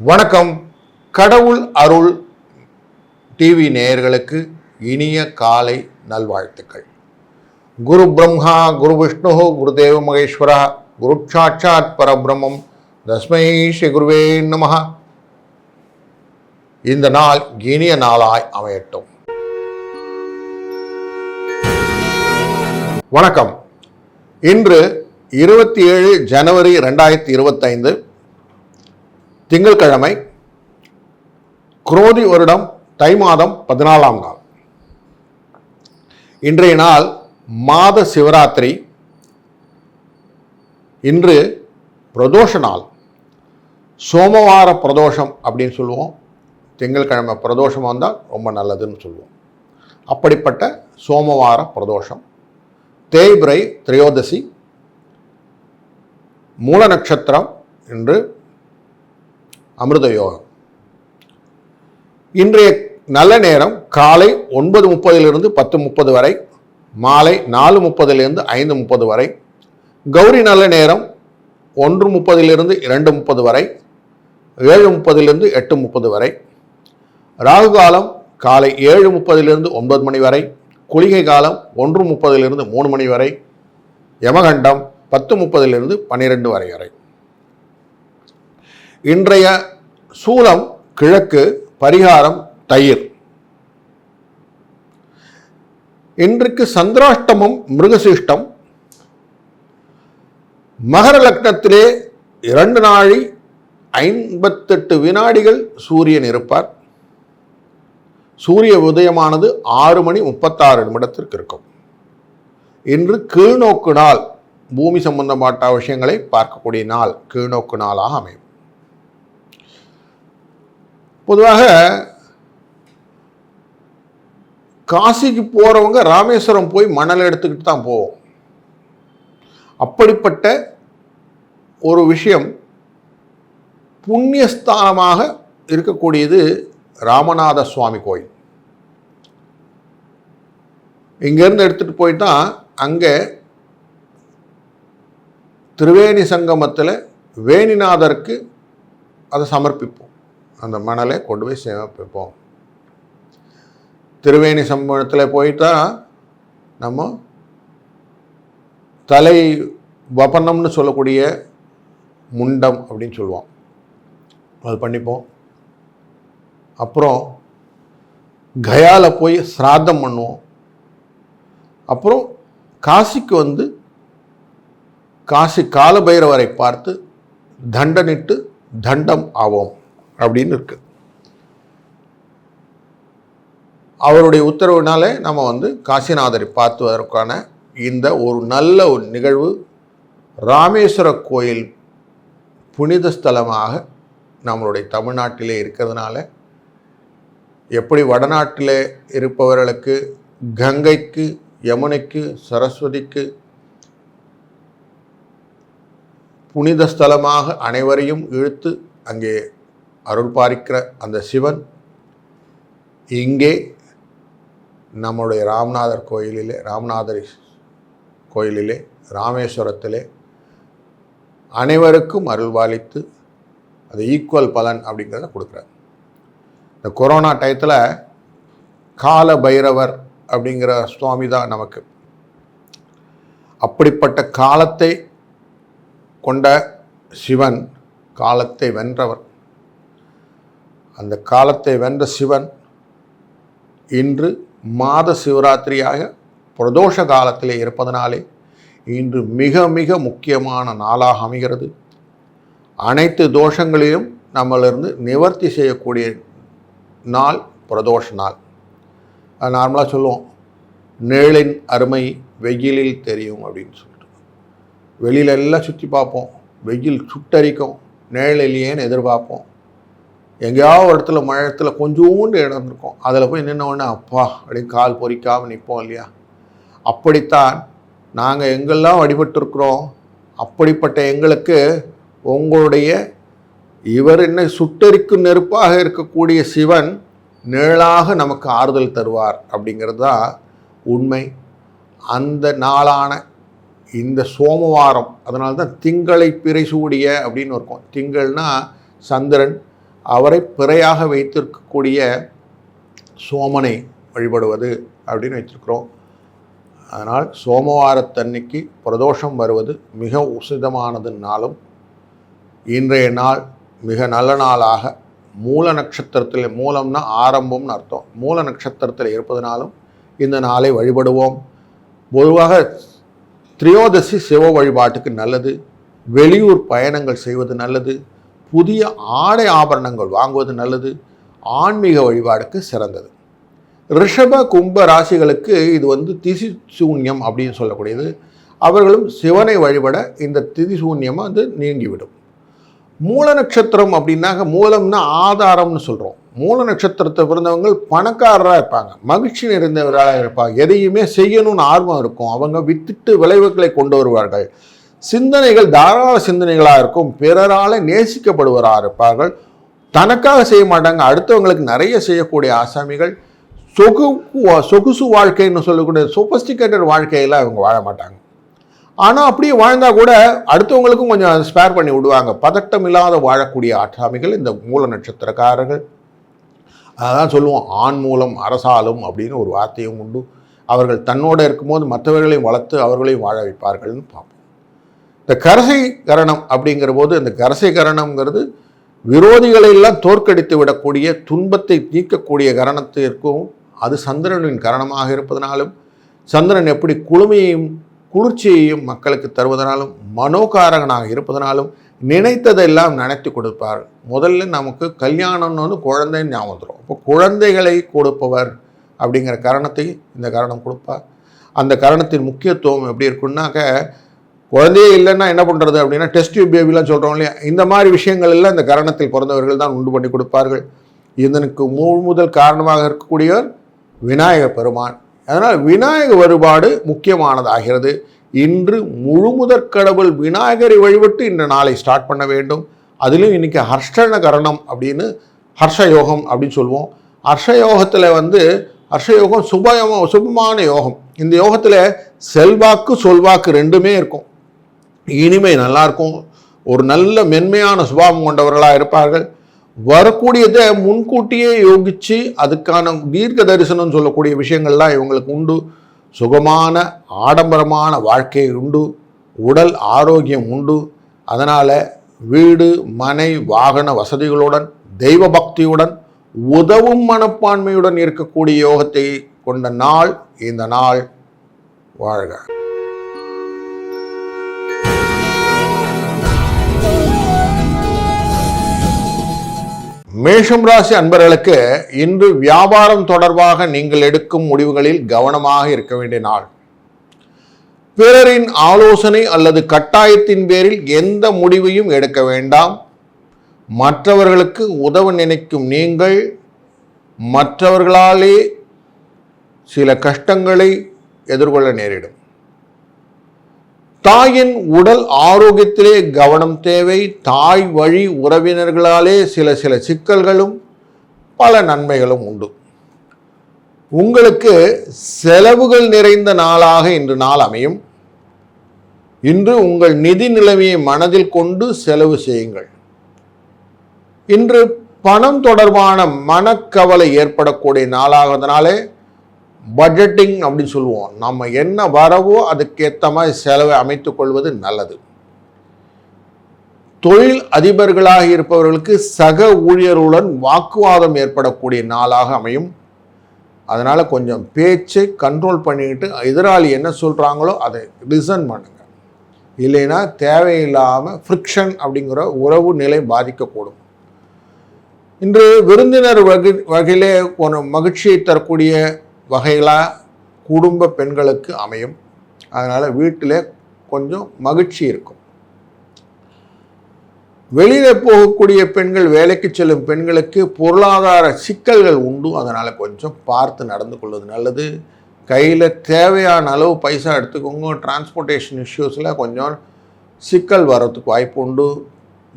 வணக்கம். கடவுள் அருள் டிவி நேயர்களுக்கு இனிய காலை நல்வாழ்த்துக்கள். குரு பிரம்மா குரு விஷ்ணு குருதேவ மகேஸ்வரா குரு சாட்சாத் பரபிரம்மம் தஸ்மை ஸ்ரீ குருவே நமஹ. இந்த நாள் இனிய நாளாய் அமையட்டும். வணக்கம். இன்று 27 ஜனவரி 2025 திங்கட்கிழமை, குரோதி வருடம் தை மாதம் 14ஆம் நாள். இன்றைய நாள் மாத சிவராத்திரி. இன்று பிரதோஷ நாள், சோமவார பிரதோஷம் அப்படின்னு சொல்லுவோம். திங்கட்கிழமை பிரதோஷம் வந்தால் ரொம்ப நல்லதுன்னு சொல்லுவோம். அப்படிப்பட்ட சோமவார பிரதோஷம். தேய்பிரை திரையோதசி, மூல நட்சத்திரம், இன்று அமிர்த யோகம். இன்றைய நல்ல நேரம் காலை 9:30 10:30 வரை, மாலை 4:30 5:30 வரை. கௌரி நல்ல நேரம் 1:30 2:30 வரை, 7:30 8:30 வரை. ராகு காலம் காலை 7:30 9 மணி வரை. குளிகை காலம் 1:30 3 மணி வரை. யமகண்டம் 10:30 12 வரை. இன்றைய சூலம் கிழக்கு, பரிகாரம் தயிர். இன்றைக்கு சந்திராஷ்டமம் மிருகசீஷ்டம். மகர லக்னத்திலே 2 நாழி 58 வினாடிகள் சூரியன் இருப்பார். சூரிய உதயமானது 6:36 இருக்கும். இன்று கீழ்நோக்கு நாள். பூமி சம்பந்தப்பட்ட விஷயங்களை பார்க்கக்கூடிய நாள், கீழ்நோக்கு நாளாக அமையும். பொதுவாக காசிக்கு போறவங்க ராமேஸ்வரம் போய் மணல் எடுத்துக்கிட்டு தான் போவோம். அப்படிப்பட்ட ஒரு விஷயம் புண்ணியஸ்தானமாக இருக்கக்கூடியது ராமநாத சுவாமி கோயில். இங்கேருந்து எடுத்துகிட்டு போயிட்டா அங்கே திரிவேணி சங்கமத்தில் வேணிநாதருக்கு அதை சமர்ப்பிப்போம். அந்த மணலை கொண்டு போய் சமர்ப்பிப்போம். திரிவேணி சம்பவத்தில் போயிட்டா நம்ம தலை வபனம்னு சொல்லக்கூடிய முண்டம் அப்படின்னு சொல்லுவோம், அது பண்ணிப்போம். அப்புறம் கயால போய் சிராத்தம் பண்ணுவோம். அப்புறம் காசிக்கு காசி காலபைரவரை பார்த்து தண்டனிட்டு தண்டம் ஆவோம் அப்படின்னு இருக்கு. அவருடைய உத்தரவுனாலே நம்ம காசிநாதரை பார்த்துவதற்கான இந்த ஒரு நல்ல ஒரு நிகழ்வு ராமேஸ்வர கோயில் புனித ஸ்தலமாக நம்மளுடைய தமிழ்நாட்டிலே இருக்கிறதுனால, எப்படி வடநாட்டில் இருப்பவர்களுக்கு கங்கைக்கு, யமுனைக்கு, சரஸ்வதிக்கு புனித ஸ்தலமாக அனைவரையும் இழுத்து அங்கே அருள் பாலிக்கிற அந்த சிவன், இங்கே நம்முடைய ராமநாதர் கோயிலிலே ராமேஸ்வரத்திலே அனைவருக்கும் அருள் பாலித்து அது ஈக்குவல் பலன் அப்படிங்கிறத கொடுக்குறார். இந்த கொரோனா டயத்தில் கால பைரவர் அப்படிங்கிற சுவாமி தான் நமக்கு. அப்படிப்பட்ட காலத்தை கொண்ட சிவன், காலத்தை வென்றவர். அந்த காலத்தை வென்ற சிவன் இன்று மாத சிவராத்திரியாக பிரதோஷ காலத்திலே இருப்பதனாலே இன்று மிக மிக முக்கியமான நாளாக அமைகிறது. அனைத்து தோஷங்களையும் நம்மளிருந்து நிவர்த்தி செய்யக்கூடிய நாள் பிரதோஷ நாள். அது நார்மலாக சொல்லுவோம், நிழலின் அருமை வெயிலில் தெரியும் அப்படின்னு சொல்லிட்டு. வெளியில எல்லாம் சுற்றி பார்ப்போம், வெயில் சுட்டரிக்கும், நிழல் இல்லையேன்னு எதிர்பார்ப்போம். எங்கேயாவது ஒரு இடத்துல மழை கொஞ்சோண்டு இடம் இருக்கும், அதில் போய் நின்ன உடனே அப்பா அப்படின்னு கால் பொறிக்காமல் நிற்போம் இல்லையா? அப்படித்தான் நாங்கள் எங்கெல்லாம் வழிபட்டிருக்கிறோம். அப்படிப்பட்ட எங்களுக்கு உங்களுடைய இவர் என்ன சுட்டரிக்கும் நெருப்பாக இருக்கக்கூடிய சிவன் நிழலாக நமக்கு ஆறுதல் தருவார் அப்படிங்கிறது தான் உண்மை. அந்த நாளான இந்த சோமவாரம், அதனால தான் திங்களை பிறை சூடிய அப்படின்னு இருக்கும். திங்கள்னா சந்திரன், அவரை பிறையாக வைத்திருக்கக்கூடிய சோமனை வழிபடுவது அப்படின்னு வைத்திருக்கிறோம். அதனால் சோமவாரத்தன்னைக்கு பிரதோஷம் வருவது மிக உசிதமானதுனாலும் இன்றைய நாள் மிக நல்ல நாளாக மூல நட்சத்திரத்தில், மூலம்னா ஆரம்பம்னு அர்த்தம், மூல நட்சத்திரத்தில் இருப்பதனாலும் இந்த நாளை வழிபடுவோம். பொதுவாக திரையோதசி சிவ வழிபாட்டுக்கு நல்லது. வெளியூர் பயணங்கள் செய்வது நல்லது. புதிய ஆடை ஆபரணங்கள் வாங்குவது நல்லது. ஆன்மீக வழிபாடுக்கு சிறந்தது. ரிஷப கும்ப ராசிகளுக்கு இது திதி சூன்யம் அப்படின்னு சொல்லக்கூடியது. அவர்களும் சிவனை வழிபட இந்த திதி சூன்யமாக நீங்கிவிடும். மூல நட்சத்திரம் அப்படின்னாக்க, மூலம்னா ஆதாரம்னு சொல்கிறோம். மூல நட்சத்திரத்தை பிறந்தவங்க பணக்காரராக இருப்பாங்க, மகிழ்ச்சி நிறைந்தவர்களாக இருப்பாங்க, எதையுமே செய்யணும்னு ஆர்வம் இருக்கும். அவங்க வித்திட்டு விளைவுகளை கொண்டு வருவார்கள். சிந்தனைகள் தாராள சிந்தனைகளாக இருக்கும். பிறரால் நேசிக்கப்படுவராக இருப்பார்கள். தனக்காக செய்ய மாட்டாங்க, அடுத்தவங்களுக்கு நிறைய செய்யக்கூடிய ஆசாமிகள். சொகுசு வாழ்க்கைன்னு சொல்லக்கூடிய சொபஸ்டிகேட்டட் வாழ்க்கையில் அவங்க வாழ மாட்டாங்க. ஆனால் அப்படியே வாழ்ந்தால் கூட அடுத்தவங்களுக்கும் கொஞ்சம் ஸ்பேர் பண்ணி விடுவாங்க. பதட்டம் இல்லாத வாழக்கூடிய ஆசாமிகள் இந்த மூல நட்சத்திரக்காரர்கள். அதான் சொல்லுவோம், ஆண் மூலம் அரசாலும் அப்படின்னு ஒரு வார்த்தையும் உண்டு. அவர்கள் தன்னோடு இருக்கும்போது மற்றவர்களையும் வளர்த்து அவர்களையும் வாழ வைப்பார்கள்னு பார்ப்போம். இந்த கரசை கரணம் அப்படிங்கிற போது, இந்த கரசை கரணம்ங்கிறது விரோதிகளை எல்லாம் தோற்கடித்து விடக்கூடிய, துன்பத்தை நீக்கக்கூடிய கரணத்திற்கும், அது சந்திரனின் கரணமாக இருப்பதனாலும், சந்திரன் எப்படி குளுமையையும் குளிர்ச்சியையும் மக்களுக்கு தருவதனாலும், மனோகாரகனாக இருப்பதனாலும் நினைத்ததெல்லாம் நினைத்து கொடுப்பார். முதல்ல நமக்கு கல்யாணம்னு குழந்தைன்னு ஞாபகம் வந்துடும். இப்போ குழந்தைகளை கொடுப்பவர் அப்படிங்கிற கரணத்தை இந்த கரணம் கொடுப்பார். அந்த கரணத்தின் முக்கியத்துவம் எப்படி இருக்குன்னாக்க, குழந்தையே இல்லைன்னா என்ன பண்ணுறது அப்படின்னா டெஸ்ட் டியூப் பேபிலாம் சொல்கிறோம் இல்லையா, இந்த மாதிரி விஷயங்கள் எல்லாம் இந்த கரணத்தில் பிறந்தவர்கள் தான் உண்டு பண்ணி கொடுப்பார்கள். இதனுக்கு முதல் காரணமாக இருக்கக்கூடியவர் விநாயக பெருமான். அதனால் விநாயக வழிபாடு முக்கியமானதாகிறது. இன்று முழுமுதற் கடவுள் விநாயகரை வழிபட்டு இந்த நாளை ஸ்டார்ட் பண்ண வேண்டும். அதிலும் இன்றைக்கி ஹர்ஷண கரணம் அப்படின்னு ஹர்ஷ யோகம் அப்படின்னு சொல்லுவோம். ஹர்ஷ யோகத்தில் ஹர்ஷ யோகம் சுபமான யோகம். இந்த யோகத்தில் செல்வாக்கு சொல்வாக்கு ரெண்டுமே இருக்கும். இனிமை நல்லாயிருக்கும். ஒரு நல்ல மென்மையான சுபாவம் கொண்டவர்களாக இருப்பார்கள். வரக்கூடியதை முன்கூட்டியே யோகித்து அதுக்கான தீர்க்க தரிசனம் சொல்லக்கூடிய விஷயங்கள்லாம் இவங்களுக்கு உண்டு. சுகமான ஆடம்பரமான வாழ்க்கை உண்டு. உடல் ஆரோக்கியம் உண்டு. அதனால் வீடு மனை வாகன வசதிகளுடன், தெய்வ பக்தியுடன், உதவும் மனப்பான்மையுடன் இருக்கக்கூடிய யோகத்தை கொண்ட நாள் இந்த நாள். வாழ்க. மேஷம் ராசி அன்பர்களுக்கு இன்று வியாபாரம் தொடர்பாக நீங்கள் எடுக்கும் முடிவுகளில் கவனமாக இருக்க வேண்டிய நாள். பிறரின் ஆலோசனை அல்லது கட்டாயத்தின் பேரில் எந்த முடிவையும் எடுக்க வேண்டாம். மற்றவர்களுக்கு உதவ நினைக்கும் நீங்கள் மற்றவர்களாலே சில கஷ்டங்களை எதிர்கொள்ள நேரிடும். தாயின் உடல் ஆரோக்கியத்திலே கவனம் தேவை. தாய் வழி உறவினர்களாலே சில சிக்கல்களும் பல நன்மைகளும் உண்டு. உங்களுக்கு செலவுகள் நிறைந்த நாளாக இன்று நாள் அமையும். இன்று உங்கள் நிதி நிலைமையை மனதில் கொண்டு செலவு செய்யுங்கள். இன்று பணம் தொடர்பான மனக்கவலை ஏற்படக்கூடிய நாளாகிறதுனாலே பட்ஜெட்டிங் அப்படின்னு சொல்லுவோம். நம்ம என்ன வரவோ அதுக்கேற்ற மாதிரி செலவை அமைத்துக் கொள்வது நல்லது. தொழில் அதிபர்களாக இருப்பவர்களுக்கு சக ஊழியர்களுடன் வாக்குவாதம் ஏற்படக்கூடிய நாளாக அமையும். அதனால் கொஞ்சம் பேச்சை கண்ட்ரோல் பண்ணிக்கிட்டு எதிராளி என்ன சொல்கிறாங்களோ அதை லிசன் பண்ணுங்க. இல்லைன்னா தேவையில்லாமல் ஃப்ரிக்ஷன் அப்படிங்கிற உறவு நிலை பாதிக்கக்கூடும். இன்று விருந்தினர் வகையிலே ஒரு மகிழ்ச்சியை தரக்கூடிய வகைகளாக குடும்ப பெண்களுக்கு அமையும். அதனால் வீட்டில் கொஞ்சம் மகிழ்ச்சி இருக்கும். வெளியில் போகக்கூடிய பெண்கள், வேலைக்கு செல்லும் பெண்களுக்கு பொருளாதார சிக்கல்கள் உண்டு. அதனால் கொஞ்சம் பார்த்து நடந்து கொள்வது நல்லது. கையில் தேவையான அளவு பைசா எடுத்துக்கோங்க. டிரான்ஸ்போர்ட்டேஷன் இஷ்யூஸில் கொஞ்சம் சிக்கல் வர்றதுக்கு வாய்ப்பு உண்டு.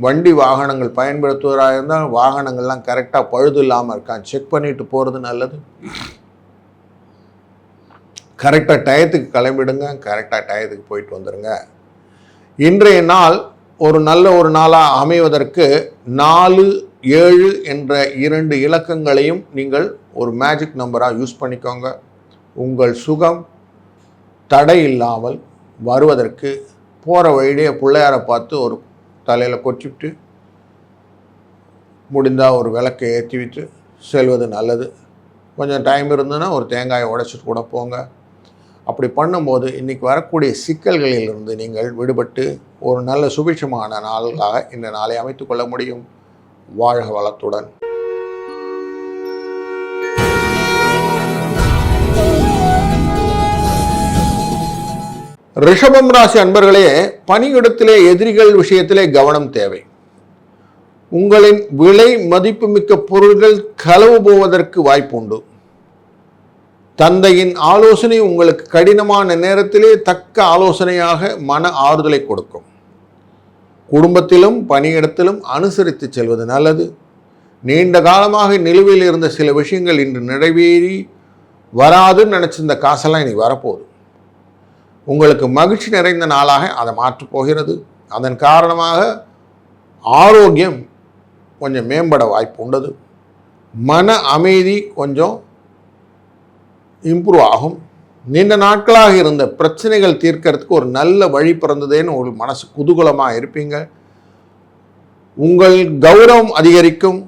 வண்டி வாகனங்கள் பயன்படுத்துவதாக இருந்தால் வாகனங்கள்லாம் கரெக்டாக பழுது இல்லாமல் இருக்கான் செக் பண்ணிட்டு போகிறது நல்லது. கரெக்டாக டயத்துக்கு கிளம்பிடுங்க. கரெக்டாக டயத்துக்கு போயிட்டு வந்துடுங்க. இன்றைய நாள் ஒரு நல்ல நாளாக அமைவதற்கு 4 7 என்ற 2 இலக்கங்களையும் நீங்கள் ஒரு மேஜிக் நம்பராக யூஸ் பண்ணிக்கோங்க. உங்கள் சுகம் தடை இல்லாமல் வருவதற்கு போகிற வழியிலே பிள்ளையாரை பார்த்து ஒரு தலையில் கொச்சிட்டு முடிந்தால் ஒரு விளக்கை ஏற்றி விட்டு செல்வது நல்லது. கொஞ்சம் டைம் இருந்ததுன்னா ஒரு தேங்காயை உடைச்சிட்டு கூட போங்க. அப்படி பண்ணும்போது இன்றைக்கி வரக்கூடிய சிக்கல்களிலிருந்து நீங்கள் விடுபட்டு ஒரு நல்ல சுபிட்சமான நாளாக இந்த நாளை அமைத்து கொள்ள முடியும். வாழ்க வளத்துடன். ரிஷபம் ராசி அன்பர்களே, பணியிடத்திலே எதிரிகள் விஷயத்திலே கவனம் தேவை. உங்களின் விலை மதிப்புமிக்க பொருள்கள் களவு போவதற்கு வாய்ப்புண்டு. தந்தையின் ஆலோசனை உங்களுக்கு கடினமான நேரத்திலே தக்க ஆலோசனையாக மன ஆறுதலை கொடுக்கும். குடும்பத்திலும் பணியிடத்திலும் அனுசரித்து செல்வது நல்லது. நீண்ட காலமாக நிலுவையில் இருந்த சில விஷயங்கள் இன்று நிறைவேறி வராதுன்னு நினச்சிருந்த காசெல்லாம் இனி வரப்போகுது. உங்களுக்கு மகிழ்ச்சி நிறைந்த நாளாக அதை மாற்றப் போகிறது. அதன் காரணமாக ஆரோக்கியம் கொஞ்சம் மேம்பட வாய்ப்பு உண்டது. மன அமைதி கொஞ்சம் இம்ப்ரூவ் ஆகும். நீண்ட நாட்களாக இருந்த பிரச்சனைகள் தீர்க்கறதுக்கு ஒரு நல்ல வழி பிறந்ததேன்னு ஒரு மனசு குதூகலமாக இருப்பீங்க. உங்கள் கௌரவம் அதிகரிக்கும்.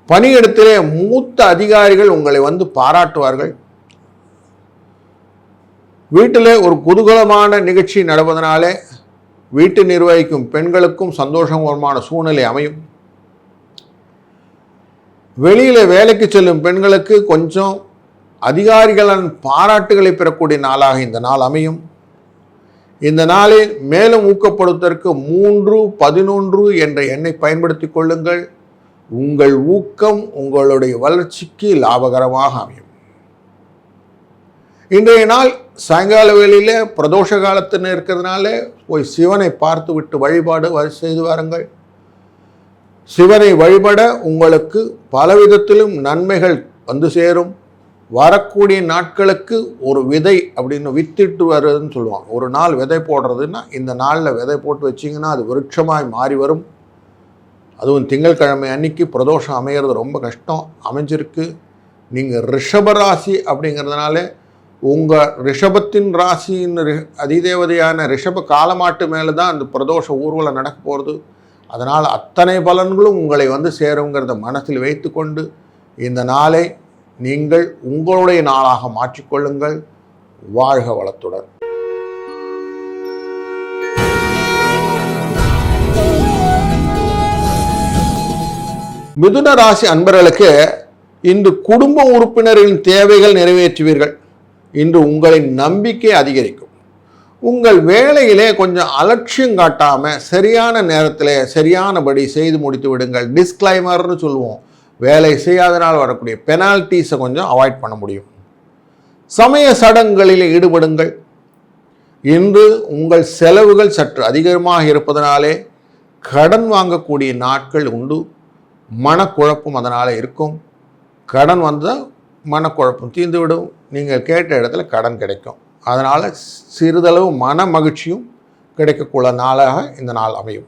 பணியிடத்திலே மூத்த அதிகாரிகள் உங்களை வந்து பாராட்டுவார்கள். வீட்டில் ஒரு குதூகலமான நிகழ்ச்சி நடப்பதனாலே வீட்டு நிர்வகிக்கும் பெண்களுக்கும் சந்தோஷகரமான சூழ்நிலை அமையும். வெளியில் வேலைக்கு செல்லும் பெண்களுக்கு கொஞ்சம் அதிகாரிகளின் பாராட்டுகளை பெறக்கூடிய நாளாக இந்த நாள் அமையும். இந்த நாளை மேலும் ஊக்கப்படுவதற்கு 3-11 என்ற எண்ணை பயன்படுத்தி கொள்ளுங்கள். உங்கள் ஊக்கம் உங்களுடைய வளர்ச்சிக்கு லாபகரமாக அமையும். இன்றைய நாள் சாயங்கால வேளையில் பிரதோஷ காலத்தில் இருக்கிறதுனால போய் சிவனை பார்த்து விட்டு வழிபாடு செய்து வாருங்கள். சிவனை வழிபட உங்களுக்கு பலவிதத்திலும் நன்மைகள் வந்து சேரும். வரக்கூடிய நாட்களுக்கு ஒரு விதை அப்படின்னு வித்திட்டு வருதுன்னு சொல்லுவாங்க. ஒரு நாள் விதை போடுறதுன்னா இந்த நாளில் விதை போட்டு வச்சிங்கன்னா அது விருட்சமாய் மாறி வரும். அதுவும் திங்கட்கிழமை அன்னைக்கு பிரதோஷம் அமைகிறது ரொம்ப கஷ்டம், அமைஞ்சிருக்கு. நீங்கள் ரிஷபராசி அப்படிங்கிறதுனால உங்கள் ரிஷபத்தின் ராசியின் அதிதேவதையான ரிஷப காலமாட்டு மேலே தான் அந்த பிரதோஷ ஊர்வலம் நடக்க போகிறது. அதனால் அத்தனை பலன்களும் உங்களை வந்து சேருங்கிறத மனசில் வைத்து கொண்டு இந்த நாளை நீங்கள் உங்களுடைய நாளாக மாற்றிக்கொள்ளுங்கள். வாழ்க வளத்துடன். மிதுன ராசி அன்பர்களுக்கு இன்று குடும்ப உறுப்பினர்களின் தேவைகள் நிறைவேற்றுவீர்கள். இன்று உங்களின் நம்பிக்கை அதிகரிக்கும். உங்கள் வேலையிலே கொஞ்சம் அலட்சியம் காட்டாமல் சரியான நேரத்தில் சரியானபடி செய்து முடித்து விடுங்கள். டிஸ்க்ளைமர்னு சொல்லுவோம். வேலை செய்யாதனால் வரக்கூடிய பெனால்ட்டிஸை கொஞ்சம் அவாய்ட் பண்ண முடியும். சமய சடங்குகளில் ஈடுபடுங்கள். இன்று உங்கள் செலவுகள் சற்று அதிகமாக இருப்பதனாலே கடன் வாங்கக்கூடிய நாட்கள் உண்டு. மனக்குழப்பம் அதனால் இருக்கும். கடன் வந்தால் மனக்குழப்பம் தீர்ந்துவிடும். நீங்கள் கேட்ட இடத்துல கடன் கிடைக்கும். அதனால் சிறிதளவு மன மகிழ்ச்சியும் கிடைக்கக்கூடிய நாளாக இந்த நாள் அமையும்.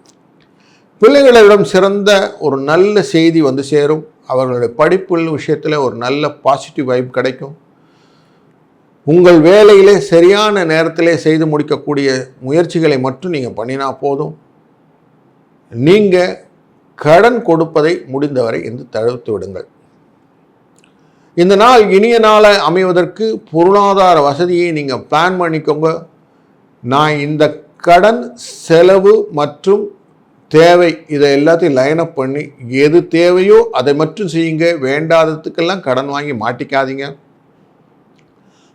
பிள்ளைகளிடம் சிறந்த ஒரு நல்ல செய்தி வந்து சேரும். அவர்களுடைய படிப்பு விஷயத்தில் ஒரு நல்ல பாசிட்டிவ் வைப் கிடைக்கும். உங்கள் வேலையிலே சரியான நேரத்திலே செய்து முடிக்கக்கூடிய முயற்சிகளை மட்டும் நீங்கள் பண்ணினா போதும். நீங்கள் கடன் கொடுப்பதை முடிந்தவரை என்று தடுத்து விடுங்கள். இந்த நாள் இனிய நாளை அமைவதற்கு பொருளாதார வசதியை நீங்கள் பிளான் பண்ணிக்கோங்க. நான் இந்த கடன் செலவு மற்றும் தேவை இதை எல்லாத்தையும் லைனப் பண்ணி எது தேவையோ அதை மட்டும் செய்யுங்க. வேண்டாததுக்கெல்லாம் கடன் வாங்கி மாட்டிக்காதீங்க.